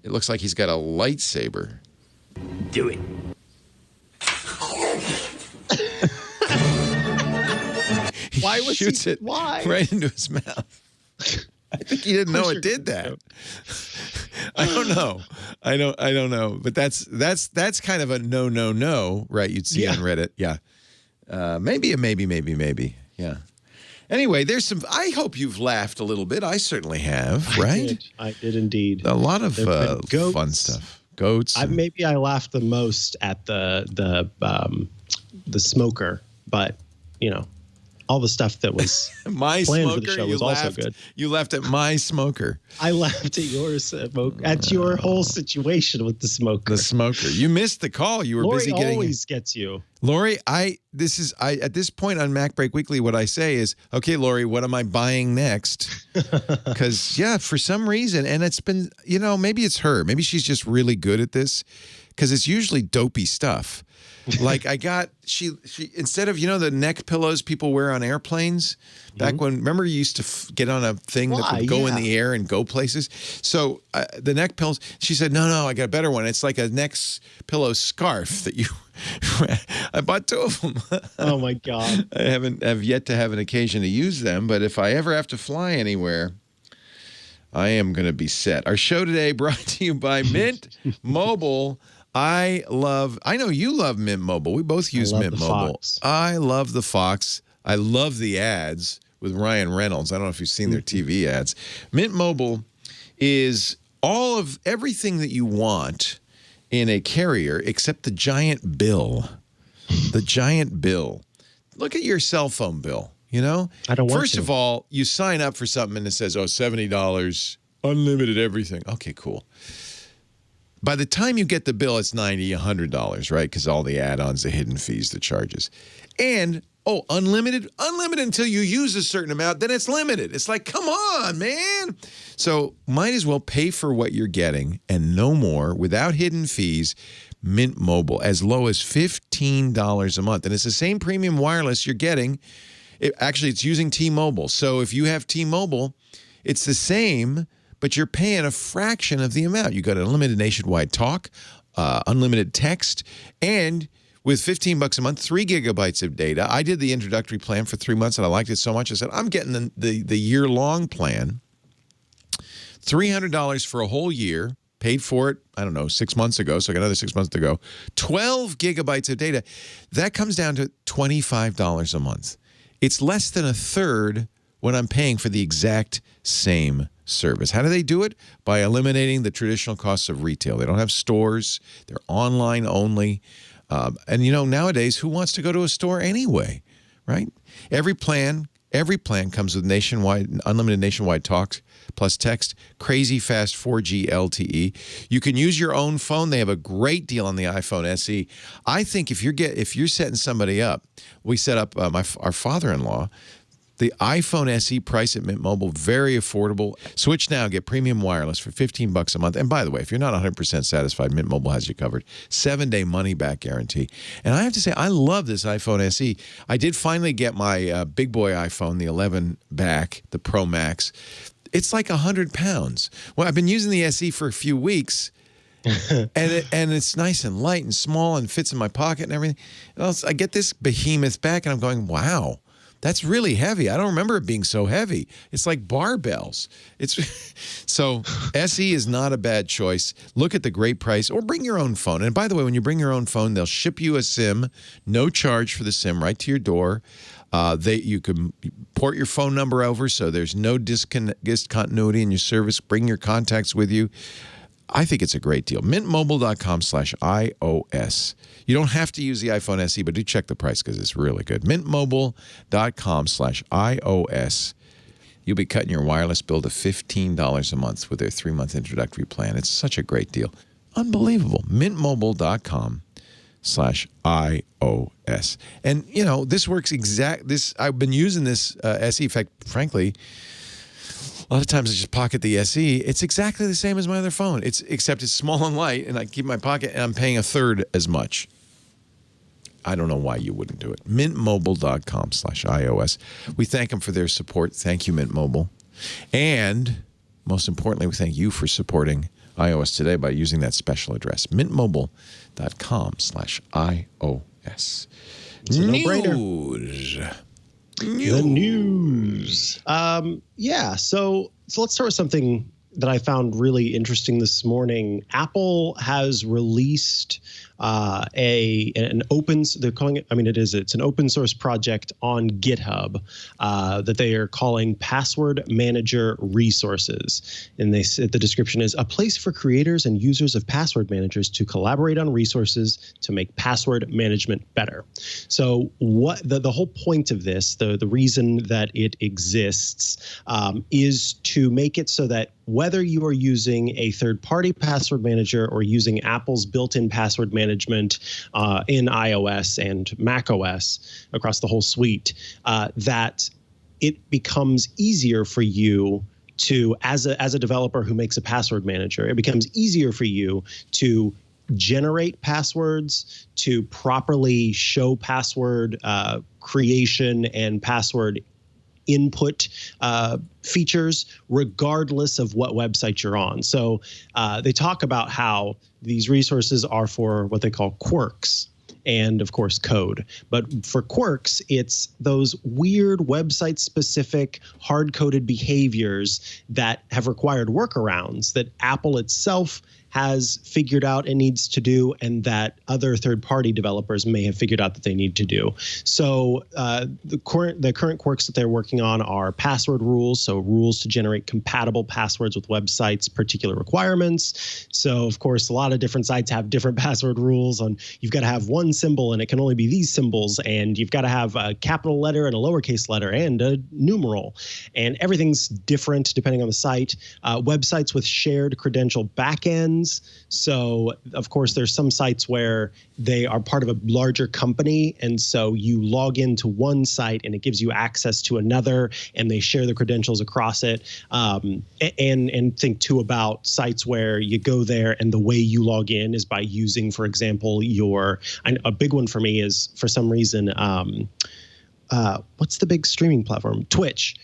It looks like he's got a lightsaber. Do it. Why was shoots it why? right into his mouth. I think he didn't know it did that. I don't know. I don't know. But that's kind of a no, no, no, right? You'd see on Reddit. Yeah. Maybe a maybe. Yeah. Anyway, there's some. I hope you've laughed a little bit. I certainly have. Right? I did indeed. A lot of fun stuff. goats. Maybe I laughed the most at the smoker, but all the stuff that was my planned smoker, for the show you was laughed, also good. You laughed at my smoker. I laughed at yours, at your whole situation with the smoker. The smoker. You missed the call. You were Lori busy getting. Always gets you. Lori, at this point on MacBreak Weekly, what I say is, okay, Lori, what am I buying next? Because for some reason, and it's been, maybe it's her. Maybe she's just really good at this, because it's usually dopey stuff. Like she instead of the neck pillows people wear on airplanes back when, remember you used to get on a thing that would go in the air and go places. So the neck pillows, she said, no, I got a better one. It's like a neck pillow scarf that you. I bought 2 of them. Oh my God! I have yet to have an occasion to use them, but if I ever have to fly anywhere, I am going to be set. Our show today brought to you by Mint Mobile. I know you love Mint Mobile. We both use Mint Mobile. Fox. I love the Fox. I love the ads with Ryan Reynolds. I don't know if you've seen their TV ads. Mint Mobile is everything that you want in a carrier except the giant bill. The giant bill. Look at your cell phone bill, I don't want First of all, you sign up for something and it says, $70, unlimited everything. Okay, cool. By the time you get the bill, it's $90, $100, right? Because all the add-ons, the hidden fees, the charges. And, unlimited until you use a certain amount, then it's limited. It's like, come on, man. So might as well pay for what you're getting and no more without hidden fees. Mint Mobile, as low as $15 a month. And it's the same premium wireless you're getting. It's using T-Mobile. So if you have T-Mobile, it's the same, but you're paying a fraction of the amount. You got unlimited nationwide talk, unlimited text, and with $15 a month, 3 gigabytes of data. I did the introductory plan for 3 months, and I liked it so much. I said, I'm getting the year-long plan, $300 for a whole year. Paid for it, 6 months ago, so I got another 6 months to go. 12 gigabytes of data. That comes down to $25 a month. It's less than a third when I'm paying for the exact same service. How do they do it? By eliminating the traditional costs of retail. They don't have stores. They're online only. And nowadays, who wants to go to a store anyway, right? Every plan comes with unlimited nationwide talk plus text, crazy fast 4G LTE. You can use your own phone. They have a great deal on the iPhone SE. I think if you're setting somebody up, we set up our father-in-law. The iPhone SE price at Mint Mobile, very affordable. Switch now, get premium wireless for $15 a month. And by the way, if you're not 100% satisfied, Mint Mobile has you covered. 7-day money-back guarantee. And I have to say, I love this iPhone SE. I did finally get my big boy iPhone, the 11 back, the Pro Max. It's like 100 pounds. Well, I've been using the SE for a few weeks, and it's nice and light and small and fits in my pocket and everything. And I get this behemoth back, and I'm going, wow. That's really heavy. I don't remember it being so heavy. It's like barbells. So SE is not a bad choice. Look at the great price, or bring your own phone. And by the way, when you bring your own phone, they'll ship you a SIM, no charge for the SIM, right to your door. You can port your phone number over, so there's no discontinuity in your service. Bring your contacts with you. I think it's a great deal. Mintmobile.com/iOS. You don't have to use the iPhone SE, but do check the price because it's really good. Mintmobile.com/iOS. You'll be cutting your wireless bill to $15 a month with their 3-month introductory plan. It's such a great deal. Unbelievable. Mintmobile.com/iOS. And, this works I've been using this SE. In fact, frankly, a lot of times I just pocket the SE. It's exactly the same as my other phone. Except it's small and light, and I keep my pocket, and I'm paying a third as much. I don't know why you wouldn't do it. Mintmobile.com/iOS. We thank them for their support. Thank you, Mint Mobile. And most importantly, we thank you for supporting iOS Today by using that special address, mintmobile.com/iOS. It's a no-brainer. The news. So let's start with something that I found really interesting this morning. Apple has released an open, they're calling it, I mean, it's an open source project on GitHub that they are calling Password Manager Resources. And they said the description is a place for creators and users of password managers to collaborate on resources to make password management better. So what the whole point of this, the reason that it exists is to make it so that whether you are using a third-party password manager or using Apple's built-in password management in iOS and macOS across the whole suite, that it becomes easier for you to, as a developer who makes a password manager, it becomes easier for you to generate passwords, to properly show password creation and password input features, regardless of what website you're on. So they talk about how these resources are for what they call quirks and, of course, code. But for quirks, it's those weird website-specific, hard-coded behaviors that have required workarounds that Apple itself has figured out it needs to do, and that other third-party developers may have figured out that they need to do. So the current quirks that they're working on are password rules, so rules to generate compatible passwords with websites' particular requirements. So, of course, a lot of different sites have different password rules on you've got to have one symbol and it can only be these symbols, and you've got to have a capital letter and a lowercase letter and a numeral, and everything's different depending on the site. Websites with shared credential backends. So, of course, there's some sites where they are part of a larger company, and so you log into one site and it gives you access to another, and they share the credentials across it. And think too about sites where you go there and the way you log in is by using, for example, a big one for me is, for some reason, what's the big streaming platform? Twitch.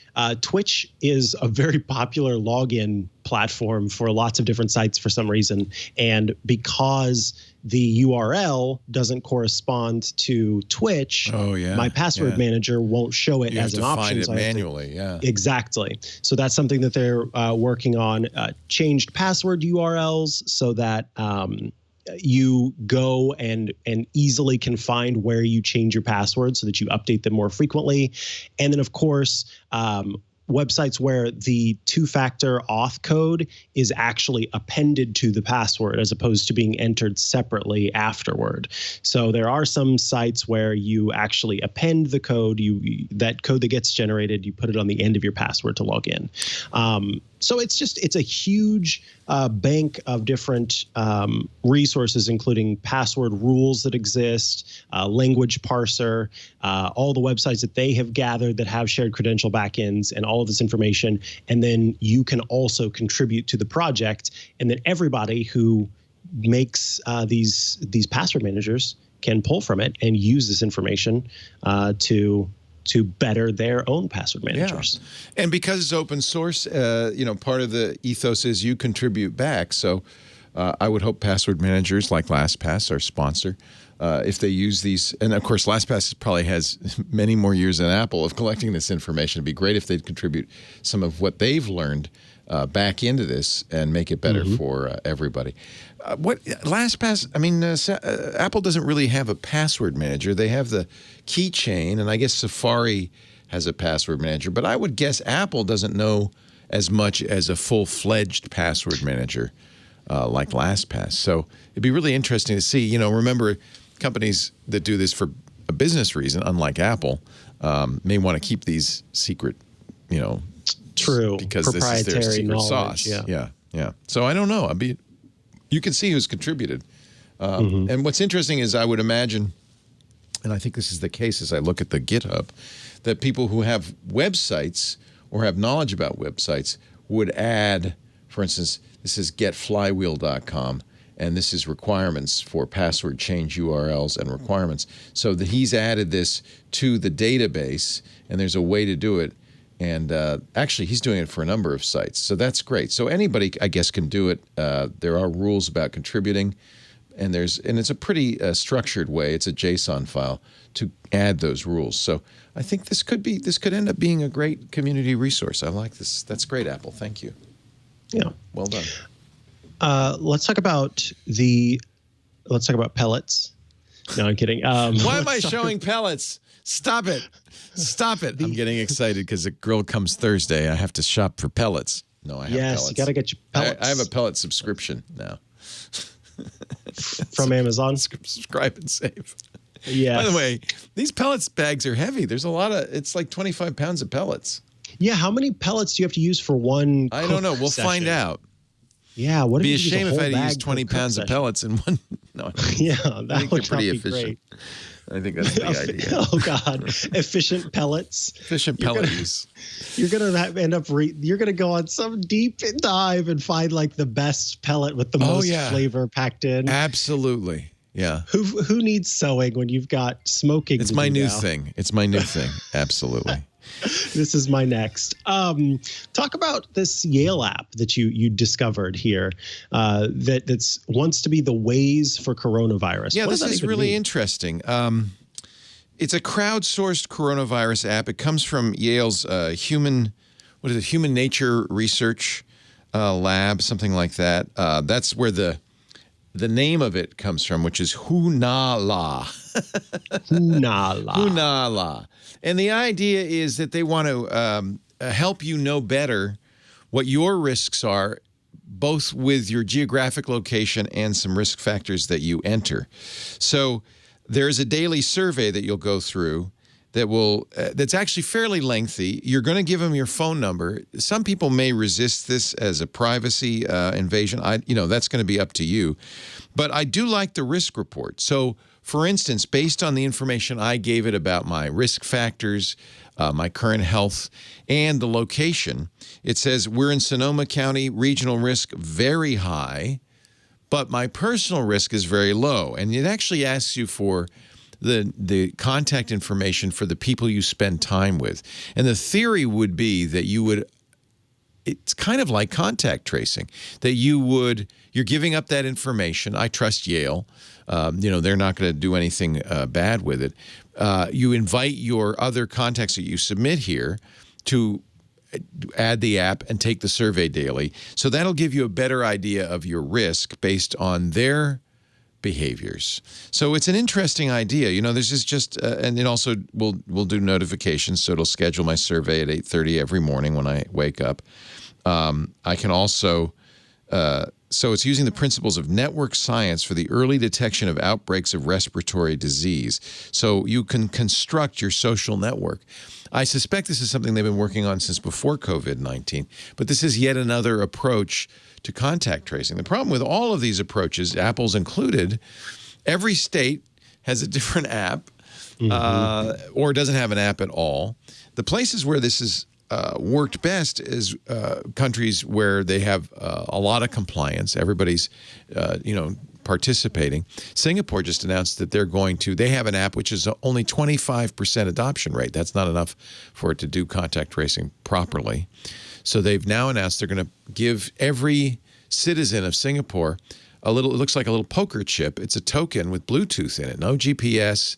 Twitch is a very popular login platform for lots of different sites for some reason. And because the URL doesn't correspond to Twitch, my password manager won't show it as an option. You have to find it manually, yeah. Exactly. So that's something that they're working on. Changed password URLs so that you go and easily can find where you change your password so that you update them more frequently. And then, of course, websites where the two-factor auth code is actually appended to the password as opposed to being entered separately afterward. So there are some sites where you actually append the code, that code that gets generated, you put it on the end of your password to log in. So it's a huge bank of different resources, including password rules that exist, language parser, all the websites that they have gathered that have shared credential backends, and all of this information. And then you can also contribute to the project. And then everybody who makes these password managers can pull from it and use this information to better their own password managers. Yeah. And because it's open source, part of the ethos is you contribute back. So I would hope password managers like LastPass, our sponsor, if they use these, and of course LastPass probably has many more years than Apple of collecting this information. It'd be great if they'd contribute some of what they've learned back into this and make it better for everybody. What LastPass? I mean, Apple doesn't really have a password manager. They have the keychain, and I guess Safari has a password manager. But I would guess Apple doesn't know as much as a full-fledged password manager like LastPass. So it'd be really interesting to see. Remember, companies that do this for a business reason, unlike Apple, may want to keep these secret. True. Because this is their secret sauce. Yeah. So I don't know. You can see who's contributed. And what's interesting is I would imagine, and I think this is the case as I look at the GitHub, that people who have websites or have knowledge about websites would add, for instance, this is getflywheel.com, and this is requirements for password change URLs and requirements. So that he's added this to the database, and there's a way to do it. And actually, he's doing it for a number of sites. So that's great. So anybody, I guess, can do it. There are rules about contributing, and it's a pretty structured way. It's a JSON file to add those rules. So I think this could end up being a great community resource. I like this. That's great, Apple. Thank you. Yeah. Well done. Let's talk about the pellets. No, I'm kidding. Why am I showing pellets? Stop it. Stop it. I'm getting excited because the grill comes Thursday. I have to shop for pellets. No, I have pellets. You got to get your pellets. I have a pellet subscription now. From Amazon. Subscribe and save. Yeah. By the way, these pellets bags are heavy. There's a lot of, it's like 25 pounds of pellets. Yeah. How many pellets do you have to use for one? I don't know. We'll find out. Yeah. What It'd be a shame if I had to use 20 pounds of pellets in one. No. Yeah. That would pretty be efficient. great. I think that's the idea. Oh God, efficient pellets. Efficient pellet use. You're gonna end up. You're gonna go on some deep dive and find like the best pellet with the most flavor packed in. Absolutely, yeah. Who needs sewing when you've got smoking? It's my new thing. It's my new thing. Absolutely. This is my next. Talk about this Yale app that you discovered here that's wants to be the Waze for coronavirus. Yeah, this is really interesting. It's a crowdsourced coronavirus app. It comes from Yale's human nature research lab, something like that. That's where the name of it comes from, which is Hunala. Hunala. And the idea is that they want to help you know better what your risks are, both with your geographic location and some risk factors that you enter. So there's a daily survey that you'll go through that's actually fairly lengthy. You're going to give them your phone number. Some people may resist this as a privacy invasion. That's going to be up to you. But I do like the risk report. So, for instance, based on the information I gave it about my risk factors, my current health, and the location, it says we're in Sonoma County, regional risk very high, but my personal risk is very low. And it actually asks you for the contact information for the people you spend time with. And the theory would be that it's kind of like contact tracing, that you're giving up that information. I trust Yale. They're not going to do anything bad with it. You invite your other contacts that you submit here to add the app and take the survey daily. So that'll give you a better idea of your risk based on their behaviors. So it's an interesting idea. This is just, and it also will do notifications. So it'll schedule my survey at 8:30 every morning when I wake up. I can also, so it's using the principles of network science for the early detection of outbreaks of respiratory disease. So you can construct your social network. I suspect this is something they've been working on since before COVID-19, but this is yet another approach to contact tracing. The problem with all of these approaches, Apple's included, every state has a different app or doesn't have an app at all. The places where this is worked best is countries where they have a lot of compliance. Everybody's, participating. Singapore just announced that they have an app which is only 25% adoption rate. That's not enough for it to do contact tracing properly. So they've now announced they're going to give every citizen of Singapore it looks like a little poker chip. It's a token with Bluetooth in it, no GPS,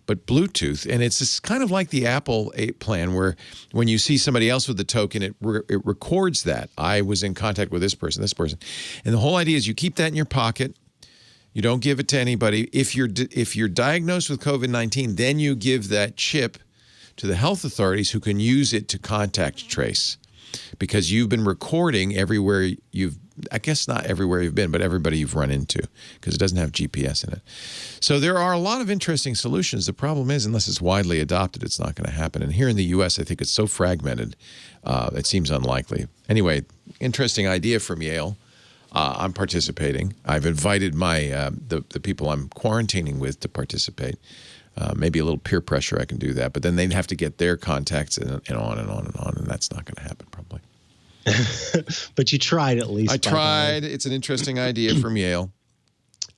but Bluetooth. And it's just kind of like the Apple plan where when you see somebody else with the token, it records that. I was in contact with this person. And the whole idea is you keep that in your pocket. You don't give it to anybody. If you're diagnosed with COVID-19, then you give that chip to the health authorities who can use it to contact trace, because you've been recording everywhere I guess not everywhere you've been, but everybody you've run into, because it doesn't have GPS in it. So there are a lot of interesting solutions. The problem is, unless it's widely adopted, it's not going to happen. And here in the U.S., I think it's so fragmented, it seems unlikely. Anyway, interesting idea from Yale. I'm participating. I've invited my the people I'm quarantining with to participate. Maybe a little peer pressure, I can do that. But then they'd have to get their contacts and on and on and on, and that's not going to happen probably. But you tried at least. I tried. It's an interesting idea from Yale.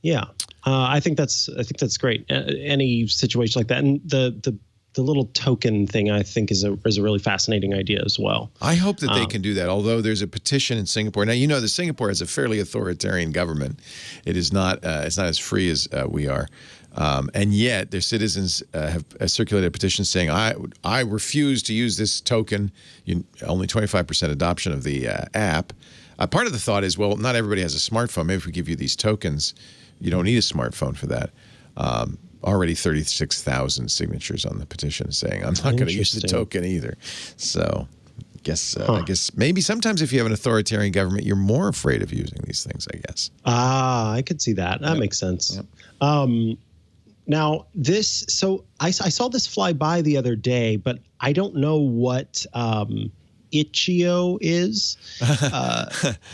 Yeah, I think that's great. Any situation like that, and the little token thing, I think is a really fascinating idea as well. I hope that they can do that. Although there's a petition in Singapore now. The Singapore has a fairly authoritarian government. It is not. It's not as free as we are. And yet their citizens have circulated a petition saying, I refuse to use this token. Only 25% adoption of the app. Part of the thought is, well, not everybody has a smartphone. Maybe if we give you these tokens, You don't need a smartphone for that. Already 36,000 signatures on the petition saying I'm not going to use the token either. So I guess maybe sometimes if you have an authoritarian government, you're more afraid of using these things, I guess. I could see that. That makes sense. Yep. Now, so I saw this fly by the other day, but I don't know what Itch.io is.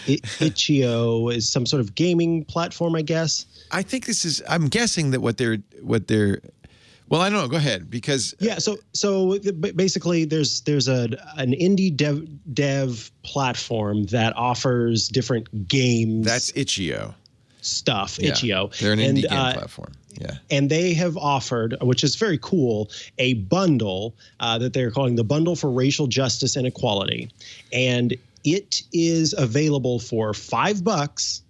Itch.io is some sort of gaming platform, I guess. I think I'm guessing that what they're well, I don't know. Go ahead, because So basically, there's an indie dev platform that offers different games. That's Itch.io stuff. Yeah. Itch.io. They're an indie game platform. Yeah. And they have offered, which is very cool, a bundle that they're calling the Bundle for Racial Justice and Equality, and it is available for $5,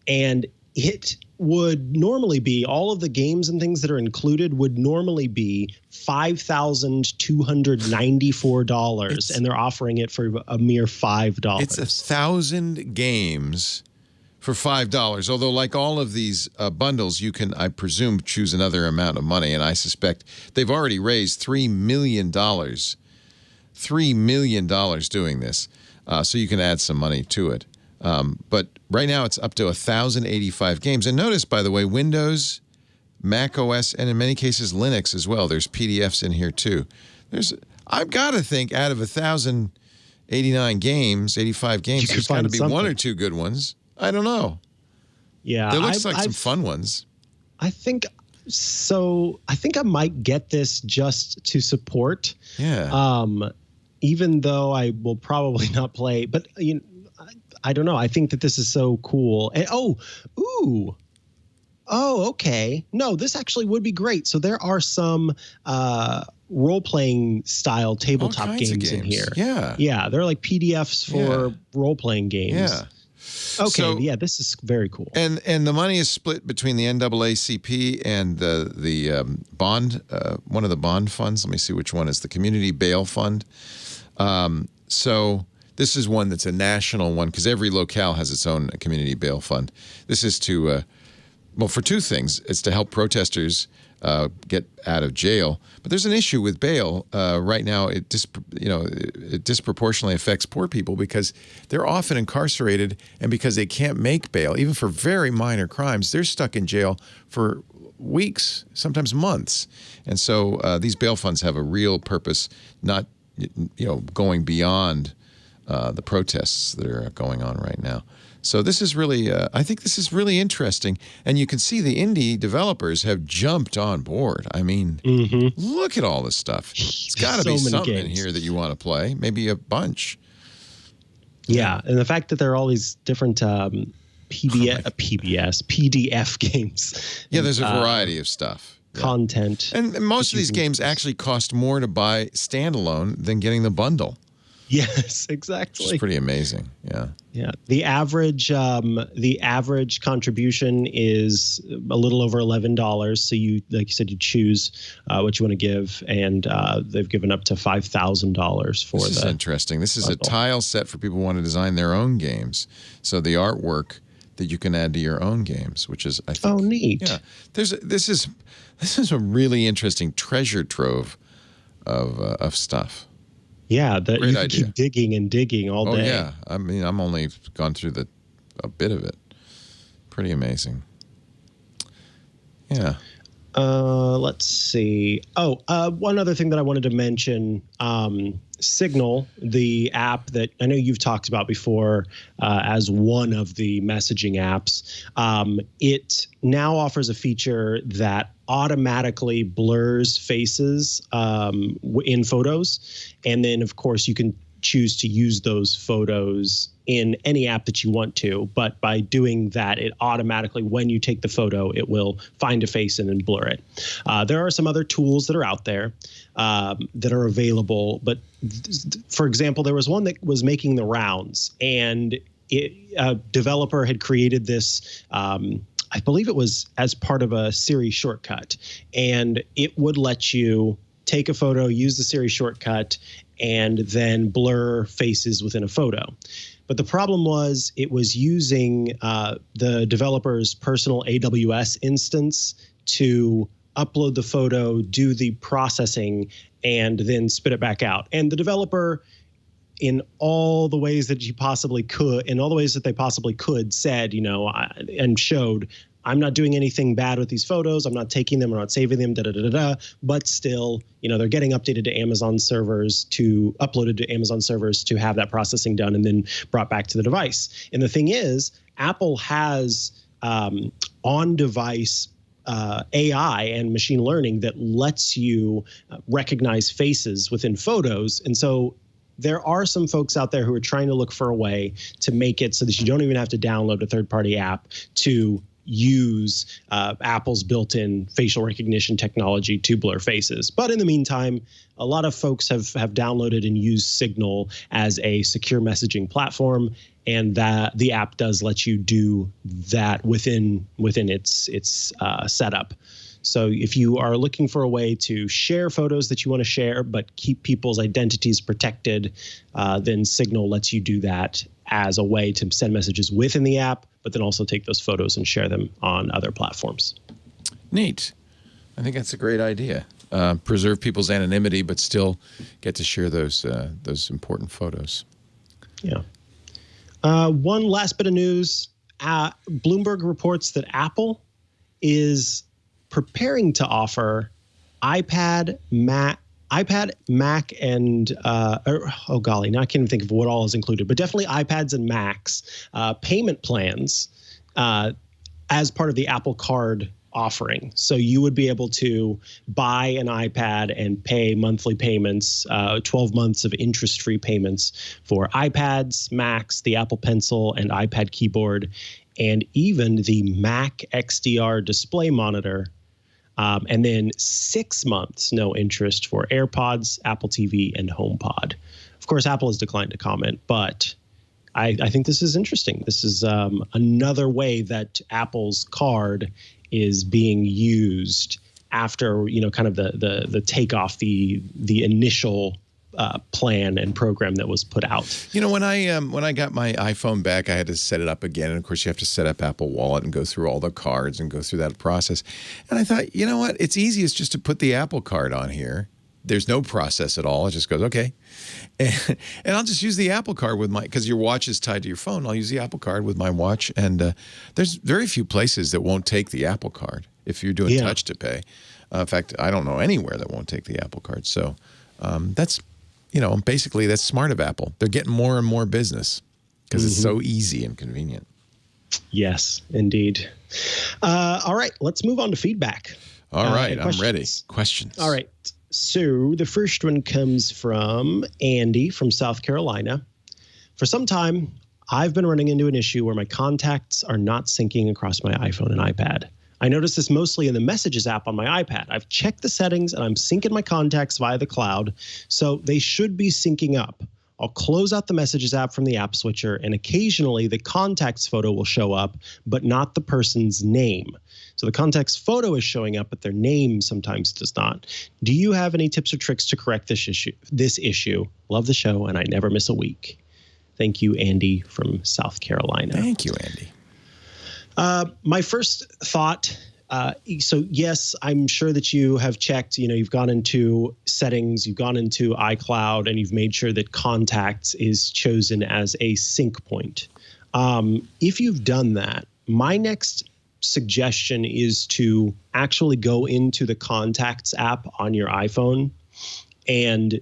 and it would normally be, all of the games and things that are included would normally be $5,294, and they're offering it for a mere $5. It's 1,000 games for $5. Although, like all of these bundles, you can, I presume, choose another amount of money, and I suspect they've already raised $3 million. $3 million doing this, so you can add some money to it. But right now it's up to 1,085 games. And notice, by the way, Windows, Mac OS, and in many cases Linux as well. There's PDFs in here too. I've got to think out of 1,085 games, there's got to be one or two good ones. I don't know. Yeah. There looks like some fun ones. I think so. I think I might get this just to support. Yeah. Even though I will probably not play, but I don't know. I think that this is so cool. And okay. No, this actually would be great. So there are some role-playing style tabletop games in here. Yeah. Yeah, they're like PDFs for role-playing games. Yeah. Okay, So, this is very cool. And the money is split between the NAACP and the bond, one of the bond funds. Let me see which one is the Community Bail Fund. So this is one that's a national one because every locale has its own community bail fund. This is to, for two things. It's to help protesters get out of jail. But there's an issue with bail right now. It disproportionately affects poor people because they're often incarcerated, and because they can't make bail, even for very minor crimes, they're stuck in jail for weeks, sometimes months. And so these bail funds have a real purpose, not going beyond the protests that are going on right now. So this is really, I think this is really interesting. And you can see the indie developers have jumped on board. I mean, look at all this stuff. It's got to be something in here that you want to play, maybe a bunch. Yeah, and the fact that there are all these different PDF games. Yeah, there's a variety of stuff. Content. And most of these games actually cost more to buy standalone than getting the bundle. Yes, exactly. It's pretty amazing. Yeah. Yeah. The average contribution is a little over $11. So you, like you said, you choose what you want to give, and they've given up to $5,000 for This is interesting. This is a tile set for people who want to design their own games. So the artwork that you can add to your own games, which is, I think, neat. Yeah. This is a really interesting treasure trove of stuff. Yeah, that Great you can idea. keep digging and digging all day. Oh yeah, I mean, I'm only gone through a bit of it. Pretty amazing. Yeah. Let's see. One other thing that I wanted to mention, Signal, the app that I know you've talked about before as one of the messaging apps, it now offers a feature that automatically blurs faces in photos. And then, of course, you can choose to use those photos in any app that you want to. But by doing that, it automatically, when you take the photo, it will find a face and then blur it. There are some other tools that are out there that are available. But for example, there was one that was making the rounds, and a developer had created this, I believe it was as part of a Siri shortcut, and it would let you take a photo, use the Siri shortcut, and then blur faces within a photo. But the problem was it was using the developer's personal AWS instance to upload the photo, do the processing, and then spit it back out. And the developer, in all the ways that they possibly could, said, and showed, I'm not doing anything bad with these photos. I'm not taking them. I'm not saving them, But still, they're getting updated to Amazon servers, uploaded to Amazon servers to have that processing done and then brought back to the device. And the thing is, Apple has on-device AI and machine learning that lets you recognize faces within photos. And so there are some folks out there who are trying to look for a way to make it so that you don't even have to download a third-party app to use Apple's built-in facial recognition technology to blur faces. But in the meantime, a lot of folks have downloaded and used Signal as a secure messaging platform, and that the app does let you do that within its setup. So if you are looking for a way to share photos that you want to share but keep people's identities protected, then Signal lets you do that as a way to send messages within the app, but then also take those photos and share them on other platforms. Neat. I think that's a great idea. Preserve people's anonymity, but still get to share those important photos. Yeah. One last bit of news. Bloomberg reports that Apple is preparing to offer iPad, Mac, and now I can't even think of what all is included, but definitely iPads and Macs payment plans as part of the Apple Card offering. So you would be able to buy an iPad and pay monthly payments, 12 months of interest-free payments for iPads, Macs, the Apple Pencil, and iPad keyboard, and even the Mac XDR display monitor. And then 6 months, no interest for AirPods, Apple TV, and HomePod. Of course, Apple has declined to comment, but I think this is interesting. This is another way that Apple's card is being used after, kind of the takeoff, the initial plan and program that was put out. When I got my iPhone back, I had to set it up again. And of course, you have to set up Apple Wallet and go through all the cards and go through that process. And I thought, you know what? It's easiest just to put the Apple Card on here. There's no process at all. It just goes, okay. And I'll just use the Apple Card with because your watch is tied to your phone. I'll use the Apple Card with my watch. And there's very few places that won't take the Apple Card if you're doing touch to pay. In fact, I don't know anywhere that won't take the Apple Card. So that's, basically that's smart of Apple. They're getting more and more business because it's so easy and convenient. Yes, indeed. All right, let's move on to feedback. All right, I'm ready. Questions. All right. So the first one comes from Andy from South Carolina. For some time, I've been running into an issue where my contacts are not syncing across my iPhone and iPad. I notice this mostly in the Messages app on my iPad. I've checked the settings and I'm syncing my contacts via the cloud, so they should be syncing up. I'll close out the Messages app from the app switcher, and occasionally the contacts photo will show up, but not the person's name. So the contacts photo is showing up, but their name sometimes does not. Do you have any tips or tricks to correct this issue? Love the show, and I never miss a week. Thank you, Andy from South Carolina. Thank you, Andy. My first thought, so yes, I'm sure that you have checked, you've gone into settings, you've gone into iCloud, and you've made sure that contacts is chosen as a sync point. If you've done that, my next suggestion is to actually go into the Contacts app on your iPhone and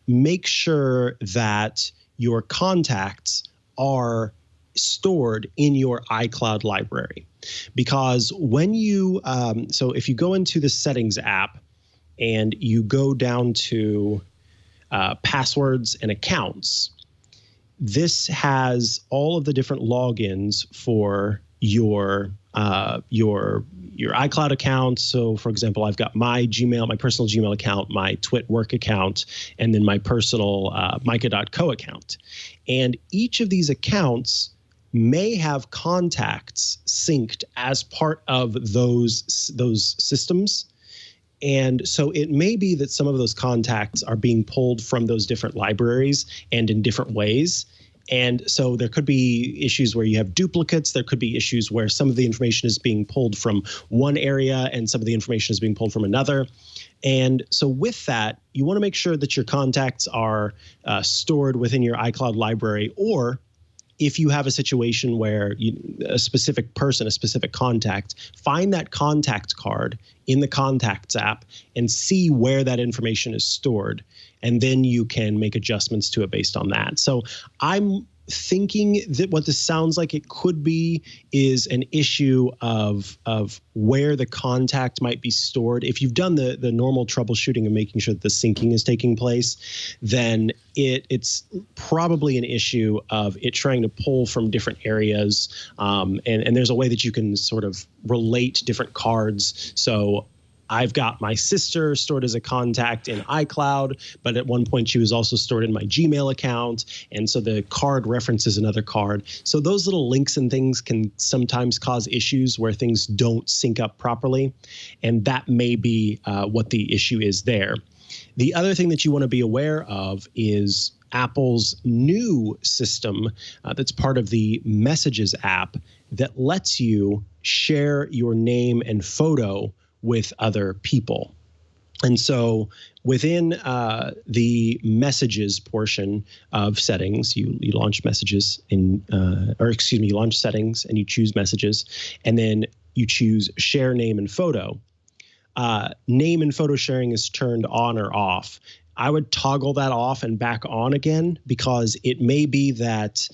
make sure that your contacts are stored in your iCloud library. Because when you, so if you go into the Settings app and you go down to passwords and accounts, this has all of the different logins for your iCloud account. So for example, I've got my Gmail, my personal Gmail account, my TWiT work account, and then my personal Mikah.co account. And each of these accounts may have contacts synced as part of those systems. And so it may be that some of those contacts are being pulled from those different libraries and in different ways. And so there could be issues where you have duplicates. There could be issues where some of the information is being pulled from one area and some of the information is being pulled from another. And so with that, you want to make sure that your contacts are stored within your iCloud library, or if you have a situation where a specific person, a specific contact, find that contact card in the Contacts app and see where that information is stored. And then you can make adjustments to it based on that. So I'm thinking that what this sounds like it could be is an issue of where the contact might be stored. If you've done the normal troubleshooting and making sure that the syncing is taking place, then it's probably an issue of it trying to pull from different areas. And there's a way that you can sort of relate different cards. So I've got my sister stored as a contact in iCloud, but at one point she was also stored in my Gmail account. And so the card references another card. So those little links and things can sometimes cause issues where things don't sync up properly. And that may be what the issue is there. The other thing that you want to be aware of is Apple's new system that's part of the Messages app that lets you share your name and photo with other people. And so within the Messages portion of settings, you launch Messages you launch Settings and you choose Messages, and then you choose Share Name and Photo. Name and photo sharing is turned on or off. I would toggle that off and back on again, because it may be that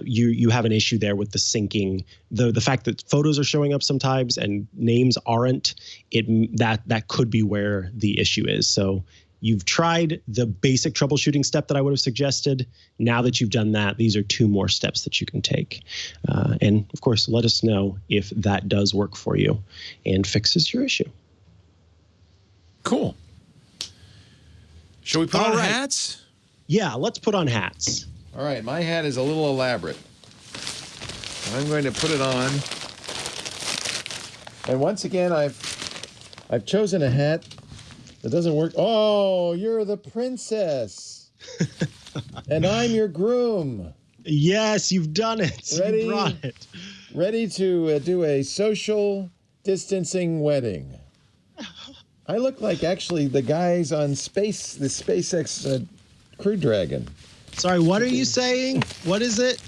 you have an issue there with the syncing. The fact that photos are showing up sometimes and names aren't, that could be where the issue is. So you've tried the basic troubleshooting step that I would have suggested. Now that you've done that, these are 2 more steps that you can take. And of course, let us know if that does work for you and fixes your issue. Cool. Shall we put on hats? Yeah, let's put on hats. All right, my hat is a little elaborate. I'm going to put it on. And once again, I've chosen a hat that doesn't work. Oh, you're the princess. And I'm your groom. Yes, you've done it. Ready? You brought it. Ready to do a social distancing wedding. I look like actually the guys on the SpaceX Crew Dragon. Sorry, what are you saying? What is it?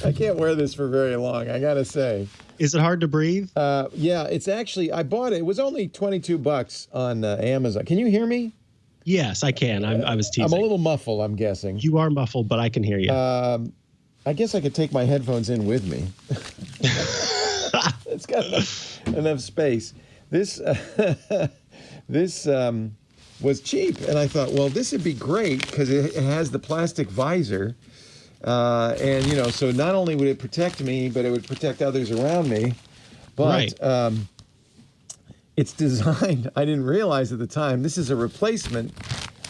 I can't wear this for very long, I gotta say. Is it hard to breathe? Yeah, it's actually, I bought it. It was only $22 on Amazon. Can you hear me? Yes, I can. I was teasing. I'm a little muffled, I'm guessing. You are muffled, but I can hear you. I guess I could take my headphones in with me. It's got enough space. This was cheap, and I thought, well, this would be great because it has the plastic visor, and so not only would it protect me, but it would protect others around me. But right. It's designed. I didn't realize at the time this is a replacement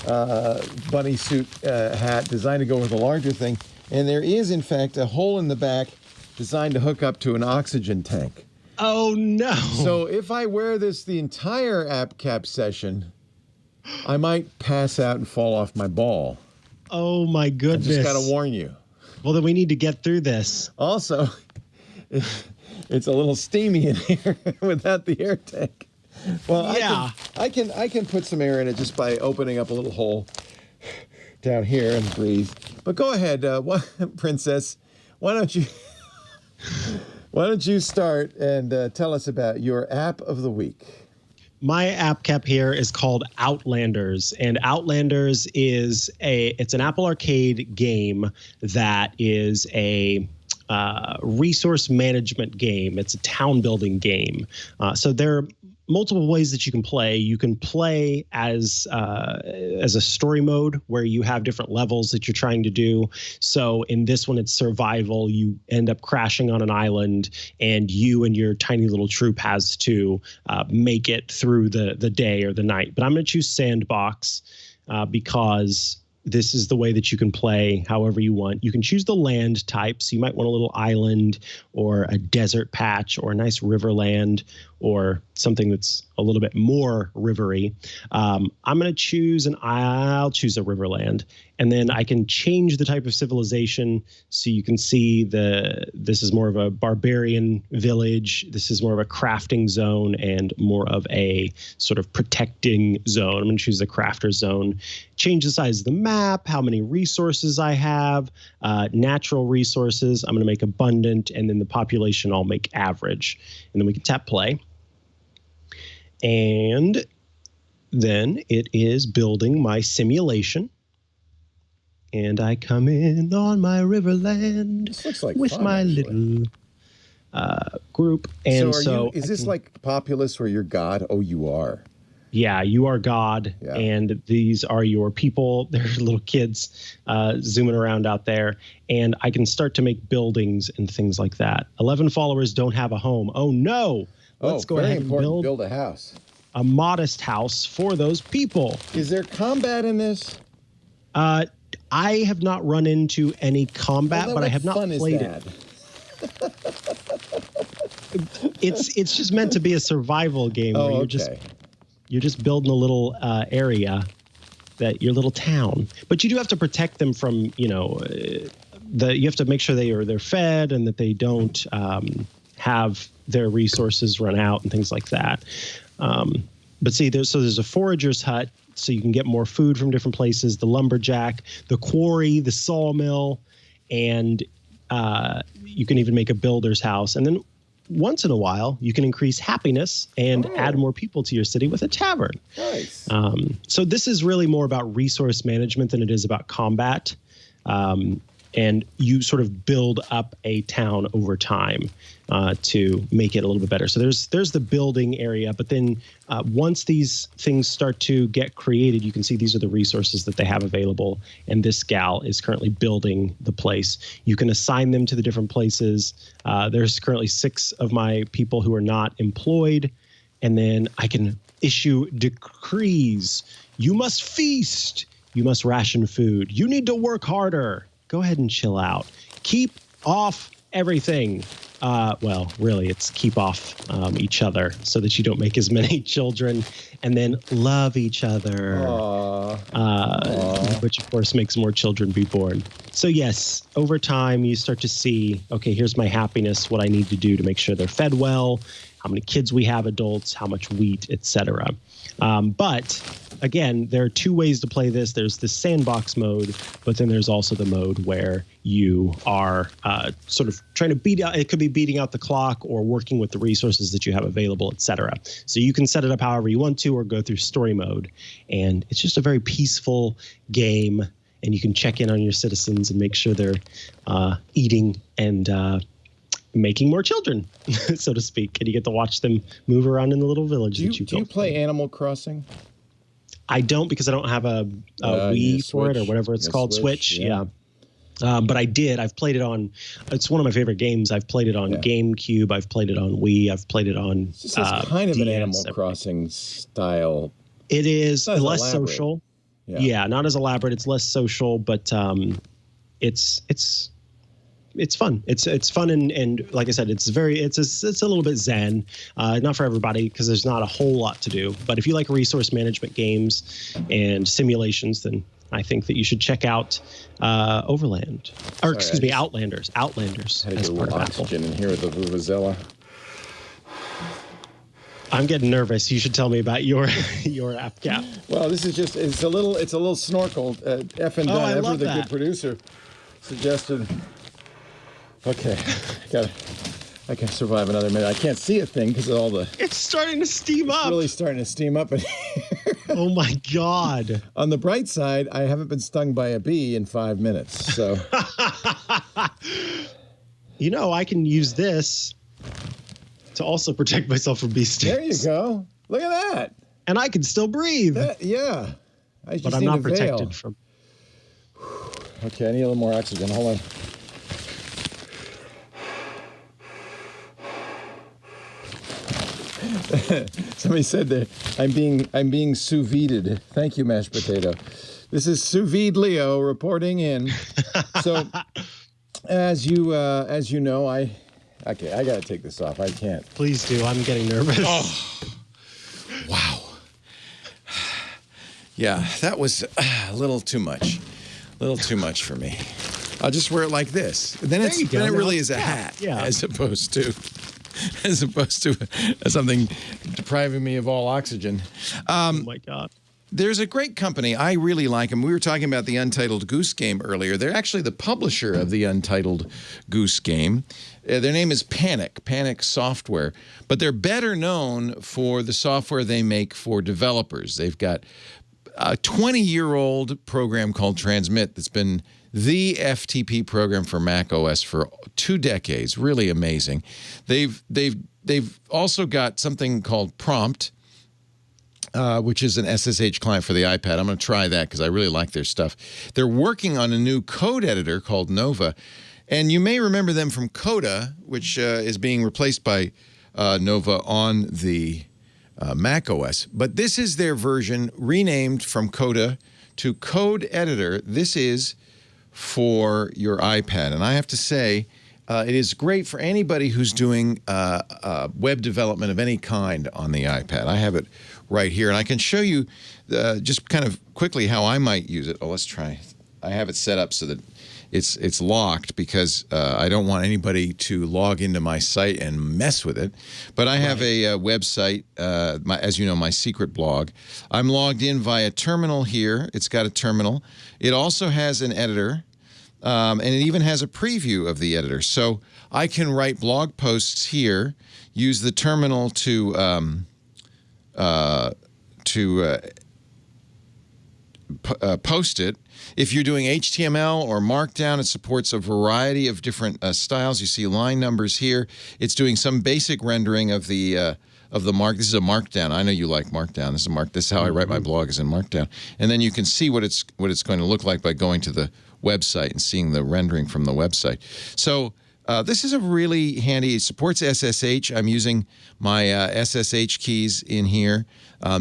bunny suit hat designed to go with a larger thing, and there is in fact a hole in the back designed to hook up to an oxygen tank. Oh, no. So if I wear this the entire app cap session, I might pass out and fall off my ball. Oh, my goodness. I just got to warn you. Well, then we need to get through this. Also, it's a little steamy in here without the air tank. Well, yeah. I can put some air in it just by opening up a little hole down here and breathe. But go ahead, Princess. Why don't you start and tell us about your app of the week? My app cap here is called Outlanders, and Outlanders is it's an Apple Arcade game that is a resource management game. It's a town building game. So there are multiple ways that you can play. You can play as a story mode where you have different levels that you're trying to do. So in this one, it's survival. You end up crashing on an island, and you and your tiny little troop has to make it through the day or the night. But I'm going to choose sandbox because this is the way that you can play however you want. You can choose the land type. So you might want a little island or a desert patch or a nice river land or something that's a little bit more rivery. I'll choose a riverland. And then I can change the type of civilization. So you can see this is more of a barbarian village. This is more of a crafting zone and more of a sort of protecting zone. I'm going to choose the crafter zone. Change the size of the map, how many resources I have, natural resources. I'm going to make abundant, and then the population I'll make average. And then we can tap play. And then it is building my simulation. And I come in on my Riverland with fun, my actually. little group. And Is this like Populous, where you're God? Oh, you are. Yeah, you are God, and these are your people. They're little kids zooming around out there, and I can start to make buildings and things like that. 11 followers don't have a home. Oh, no. Let's go ahead and build a house. A modest house for those people. Is there combat in this? I have not run into any combat, but I have not played it. It's just meant to be a survival game where you're just building a little area, that your little town. But you do have to protect them from, you have to make sure they're fed and that they don't have their resources run out and things like that. But see, there's a forager's hut, so you can get more food from different places, the lumberjack, the quarry, the sawmill, and you can even make a builder's house. And then once in a while, you can increase happiness and add more people to your city with a tavern. Nice. So this is really more about resource management than it is about combat. And you sort of build up a town over time to make it a little bit better. So there's the building area, but then once these things start to get created, you can see these are the resources that they have available. And this gal is currently building the place. You can assign them to the different places. There's currently 6 of my people who are not employed. And then I can issue decrees. You must feast. You must ration food. You need to work harder. Go ahead and chill out. Keep off everything. Well, really, it's keep off each other so that you don't make as many children, and then love each other, which, of course, makes more children be born. So, yes, over time, you start to see, okay, here's my happiness, what I need to do to make sure they're fed well, how many kids we have, adults, how much wheat, etc. But again, there are 2 ways to play this. There's the sandbox mode, but then there's also the mode where you are sort of trying to beat out. It could be beating out the clock or working with the resources that you have available, etc. So you can set it up however you want to, or go through story mode. And it's just a very peaceful game. And you can check in on your citizens and make sure they're eating and making more children, so to speak. And you get to watch them move around in the little village that you built. Do you play Animal Crossing? I don't, because I don't have a Wii for it, or whatever it's called, Switch. Yeah. But I did. I've played it on. It's one of my favorite games. I've played it on GameCube. I've played it on Wii. I've played it on. It's kind of an Animal Crossing style. It is less social. Yeah, not as elaborate. It's less social, but it's fun. It's fun, and like I said, it's a little bit zen. Not for everybody, because there's not a whole lot to do. But if you like resource management games and simulations, then I think that you should check out Outlanders. Outlanders. I had to get a little oxygen in here with the Vuvuzela. I'm getting nervous. You should tell me about your app cap. Well, this is just it's a little snorkel. F and done. Ever the good producer suggested. Okay, I can survive another minute. I can't see a thing because of all the. It's starting to steam up. It's really starting to steam up. Oh my God! On the bright side, I haven't been stung by a bee in 5 minutes. So. I can use this to also protect myself from bee stings. There you go. Look at that. And I can still breathe. Yeah. But I'm not protected from. Okay, I need a little more oxygen. Hold on. Somebody said that I'm being sous vide'd. Thank you, mashed potato. This is sous vide Leo reporting in. So, as you know, I gotta take this off. I can't. Please do. I'm getting nervous. Oh, wow. Yeah, that was a little too much. little too much for me. I'll just wear it like this. Then There you go. it Now really it's is a a hat, hat. Yeah. as opposed to something depriving me of all oxygen. Oh my God. There's a great company. I really like them. We were talking about the Untitled Goose Game earlier. They're actually the publisher of the Untitled Goose Game. Their name is Panic Software, but they're better known for the software they make for developers. They've got a 20-year-old program called Transmit that's been the FTP program for Mac OS for 2 decades. Really amazing. They've also got something called Prompt, which is an SSH client for the iPad. I'm going to try that because I really like their stuff. They're working on a new code editor called Nova, and you may remember them from Coda, which is being replaced by Nova on the Mac OS. But this is their version renamed from Coda to Code Editor. This is for your iPad, and I have to say, it is great for anybody who's doing web development of any kind on the iPad. I have it right here, and I can show you just kind of quickly how I might use it. Oh, let's try. I have it set up so that it's locked because I don't want anybody to log into my site and mess with it. But I have a website, as you know, my secret blog. I'm logged in via terminal here. It's got a terminal. It also has an editor. And it even has a preview of the editor. So I can write blog posts here, use the terminal to post it. If you're doing HTML or Markdown, it supports a variety of different styles. You see line numbers here. It's doing some basic rendering of the mark. This is a Markdown. I know you like Markdown. This is how I write my blog, is in Markdown. And then you can see what it's going to look like by going to the website and seeing the rendering from the website. So this is a really handy. It supports SSH. I'm using my SSH keys in here,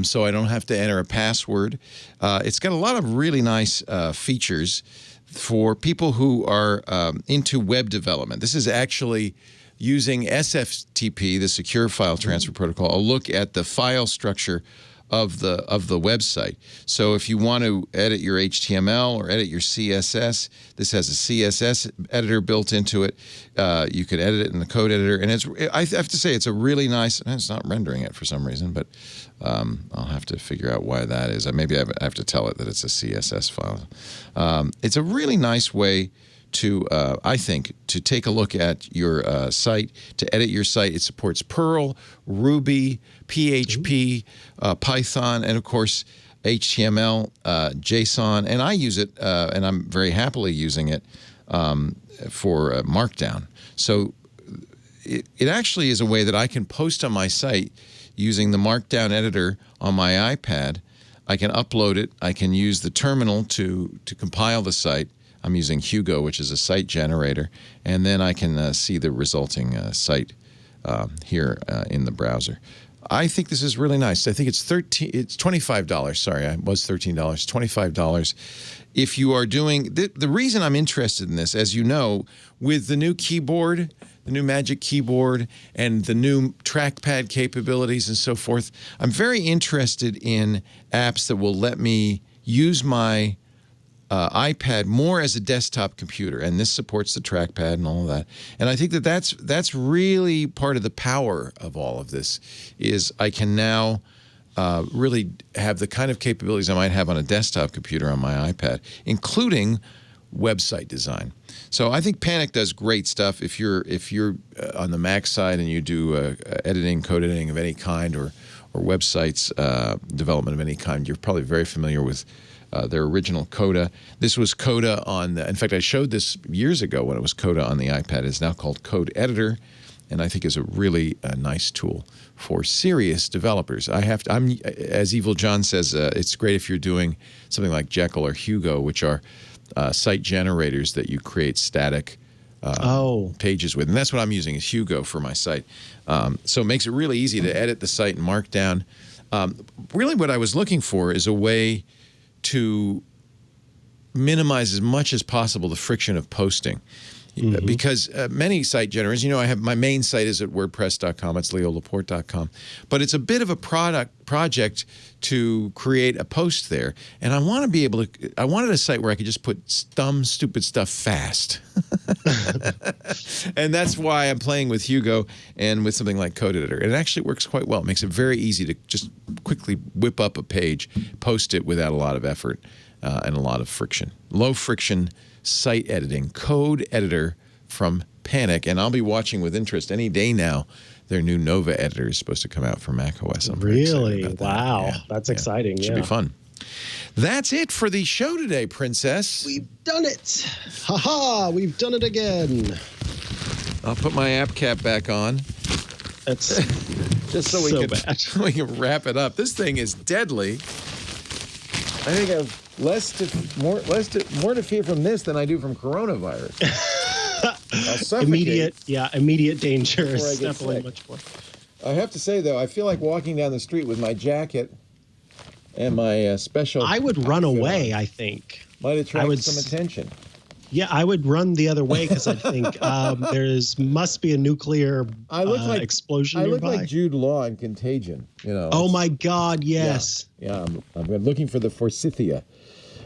so I don't have to enter a password. It's got a lot of really nice features for people who are into web development. This is actually using SFTP, the Secure File Transfer Protocol, a look at the file structure of the website. So if you want to edit your HTML or edit your CSS, this has a CSS editor built into it. You can edit it in the code editor, and I have to say it's a really nice. It's not rendering it for some reason, but I'll have to figure out why that is. Maybe I have to tell it that it's a CSS file. It's a really nice way to, I think, to take a look at your site, to edit your site. It supports Perl, Ruby, PHP, Python, and of course HTML, JSON. And I use it, and I'm very happily using it for Markdown. So it actually is a way that I can post on my site using the Markdown editor on my iPad. I can upload it. I can use the terminal to compile the site. I'm using Hugo, which is a site generator, and then I can see the resulting site here in the browser. I think this is really nice. I think it's $25. Sorry, it was $13. $25. If you are doing the reason I'm interested in this, as you know, with the new keyboard, the new Magic Keyboard, and the new trackpad capabilities and so forth, I'm very interested in apps that will let me use my iPad more as a desktop computer, and this supports the trackpad and all of that. And I think that's really part of the power of all of this, is I can now really have the kind of capabilities I might have on a desktop computer on my iPad, including website design. So I think Panic does great stuff. If you're on the Mac side and you do editing, code editing of any kind, or websites development of any kind, you're probably very familiar with their original Coda. This was Coda on in fact, I showed this years ago when it was Coda on the iPad. It's now called Code Editor, and I think is a really nice tool for serious developers. I'm as Evil John says, it's great if you're doing something like Jekyll or Hugo, which are site generators that you create static pages with. And that's what I'm using, is Hugo for my site. So it makes it really easy to edit the site in Markdown. Really what I was looking for is a way to minimize as much as possible the friction of posting. because many site generators, I have my main site is at wordpress.com. It's leolaporte.com. But it's a bit of a project to create a post there. And I want to be able to, I wanted a site where I could just put dumb, stupid stuff fast. And that's why I'm playing with Hugo and with something like Code Editor. And it actually works quite well. It makes it very easy to just quickly whip up a page, post it without a lot of effort and a lot of friction. Low friction site editing, Code Editor from Panic. And I'll be watching with interest any day now. Their new Nova editor is supposed to come out for macOS. I'm very excited about that. Wow. Yeah. That's exciting. Should be fun. That's it for the show today, Princess. We've done it. Ha-ha. We've done it again. I'll put my app cap back on. That's just so we can wrap it up. This thing is deadly. I think I've more to fear from this than I do from coronavirus. I'll suffocate. Immediate danger is definitely sick. Much more. I have to say, though, I feel like walking down the street with my jacket and my special. I would run away, I think. Might attract some attention. Yeah, I would run the other way because I think must be a nuclear explosion nearby. I look like Jude Law in Contagion. Oh my God! Yes. Yeah, I'm looking for the forsythia.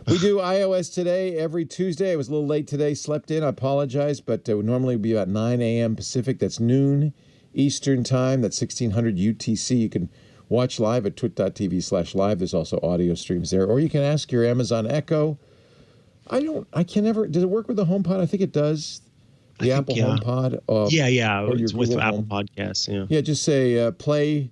We do iOS today every Tuesday. I was a little late today, slept in. I apologize, but it would normally be about 9 a.m. Pacific. That's noon Eastern time. That's 1600 UTC. You can watch live at twit.tv/live. There's also audio streams there. Or you can ask your Amazon Echo. I can never, does it work with the HomePod? I think it does. The Apple HomePod. It's with Apple Podcasts, Yeah, just say play.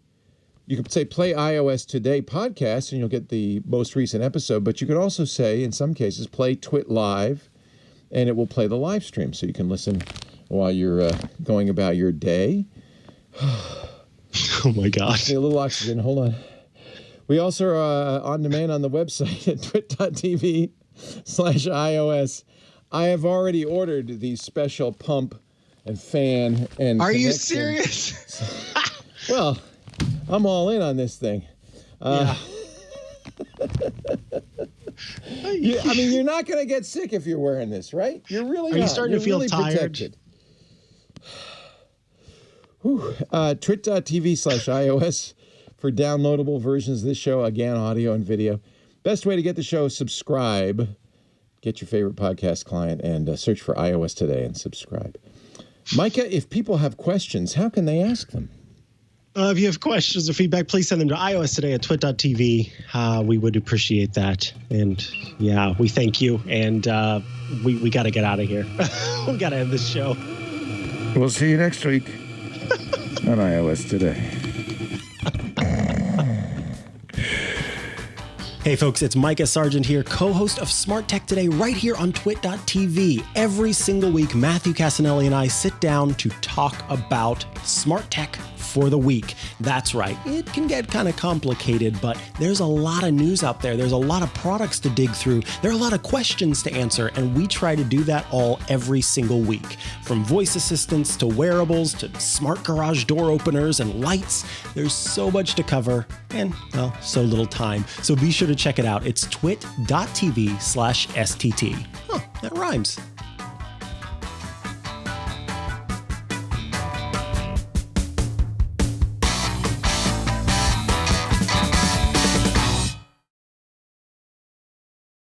You can say play iOS Today podcast, and you'll get the most recent episode. But you can also say, in some cases, play Twit Live, and it will play the live stream, so you can listen while you're going about your day. Oh my God! Need a little oxygen. Hold on. We also are on demand on the website at twit.tv/iOS. I have already ordered the special pump and fan and. Are you serious? Well. I'm all in on this thing. I mean, you're not going to get sick if you're wearing this, right? You're really not. Are you starting to feel tired? Twit.tv/iOS for downloadable versions of this show. Again, audio and video. Best way to get the show, subscribe. Get your favorite podcast client and search for iOS Today and subscribe. Mikah, if people have questions, how can they ask them? If you have questions or feedback, please send them to iOS Today at twit.tv. We would appreciate that. And yeah, we thank you. And we got to get out of here. We got to end this show. We'll see you next week on iOS Today. Hey folks, it's Mikah Sargent here, co-host of Smart Tech Today right here on twit.tv. Every single week, Matthew Casanelli and I sit down to talk about smart tech for the week. That's right. It can get kind of complicated, but there's a lot of news out there. There's a lot of products to dig through. There are a lot of questions to answer, and we try to do that all every single week. From voice assistants to wearables to smart garage door openers and lights, there's so much to cover and, well, so little time. So be sure to check it out. It's twit.tv/STT. That rhymes.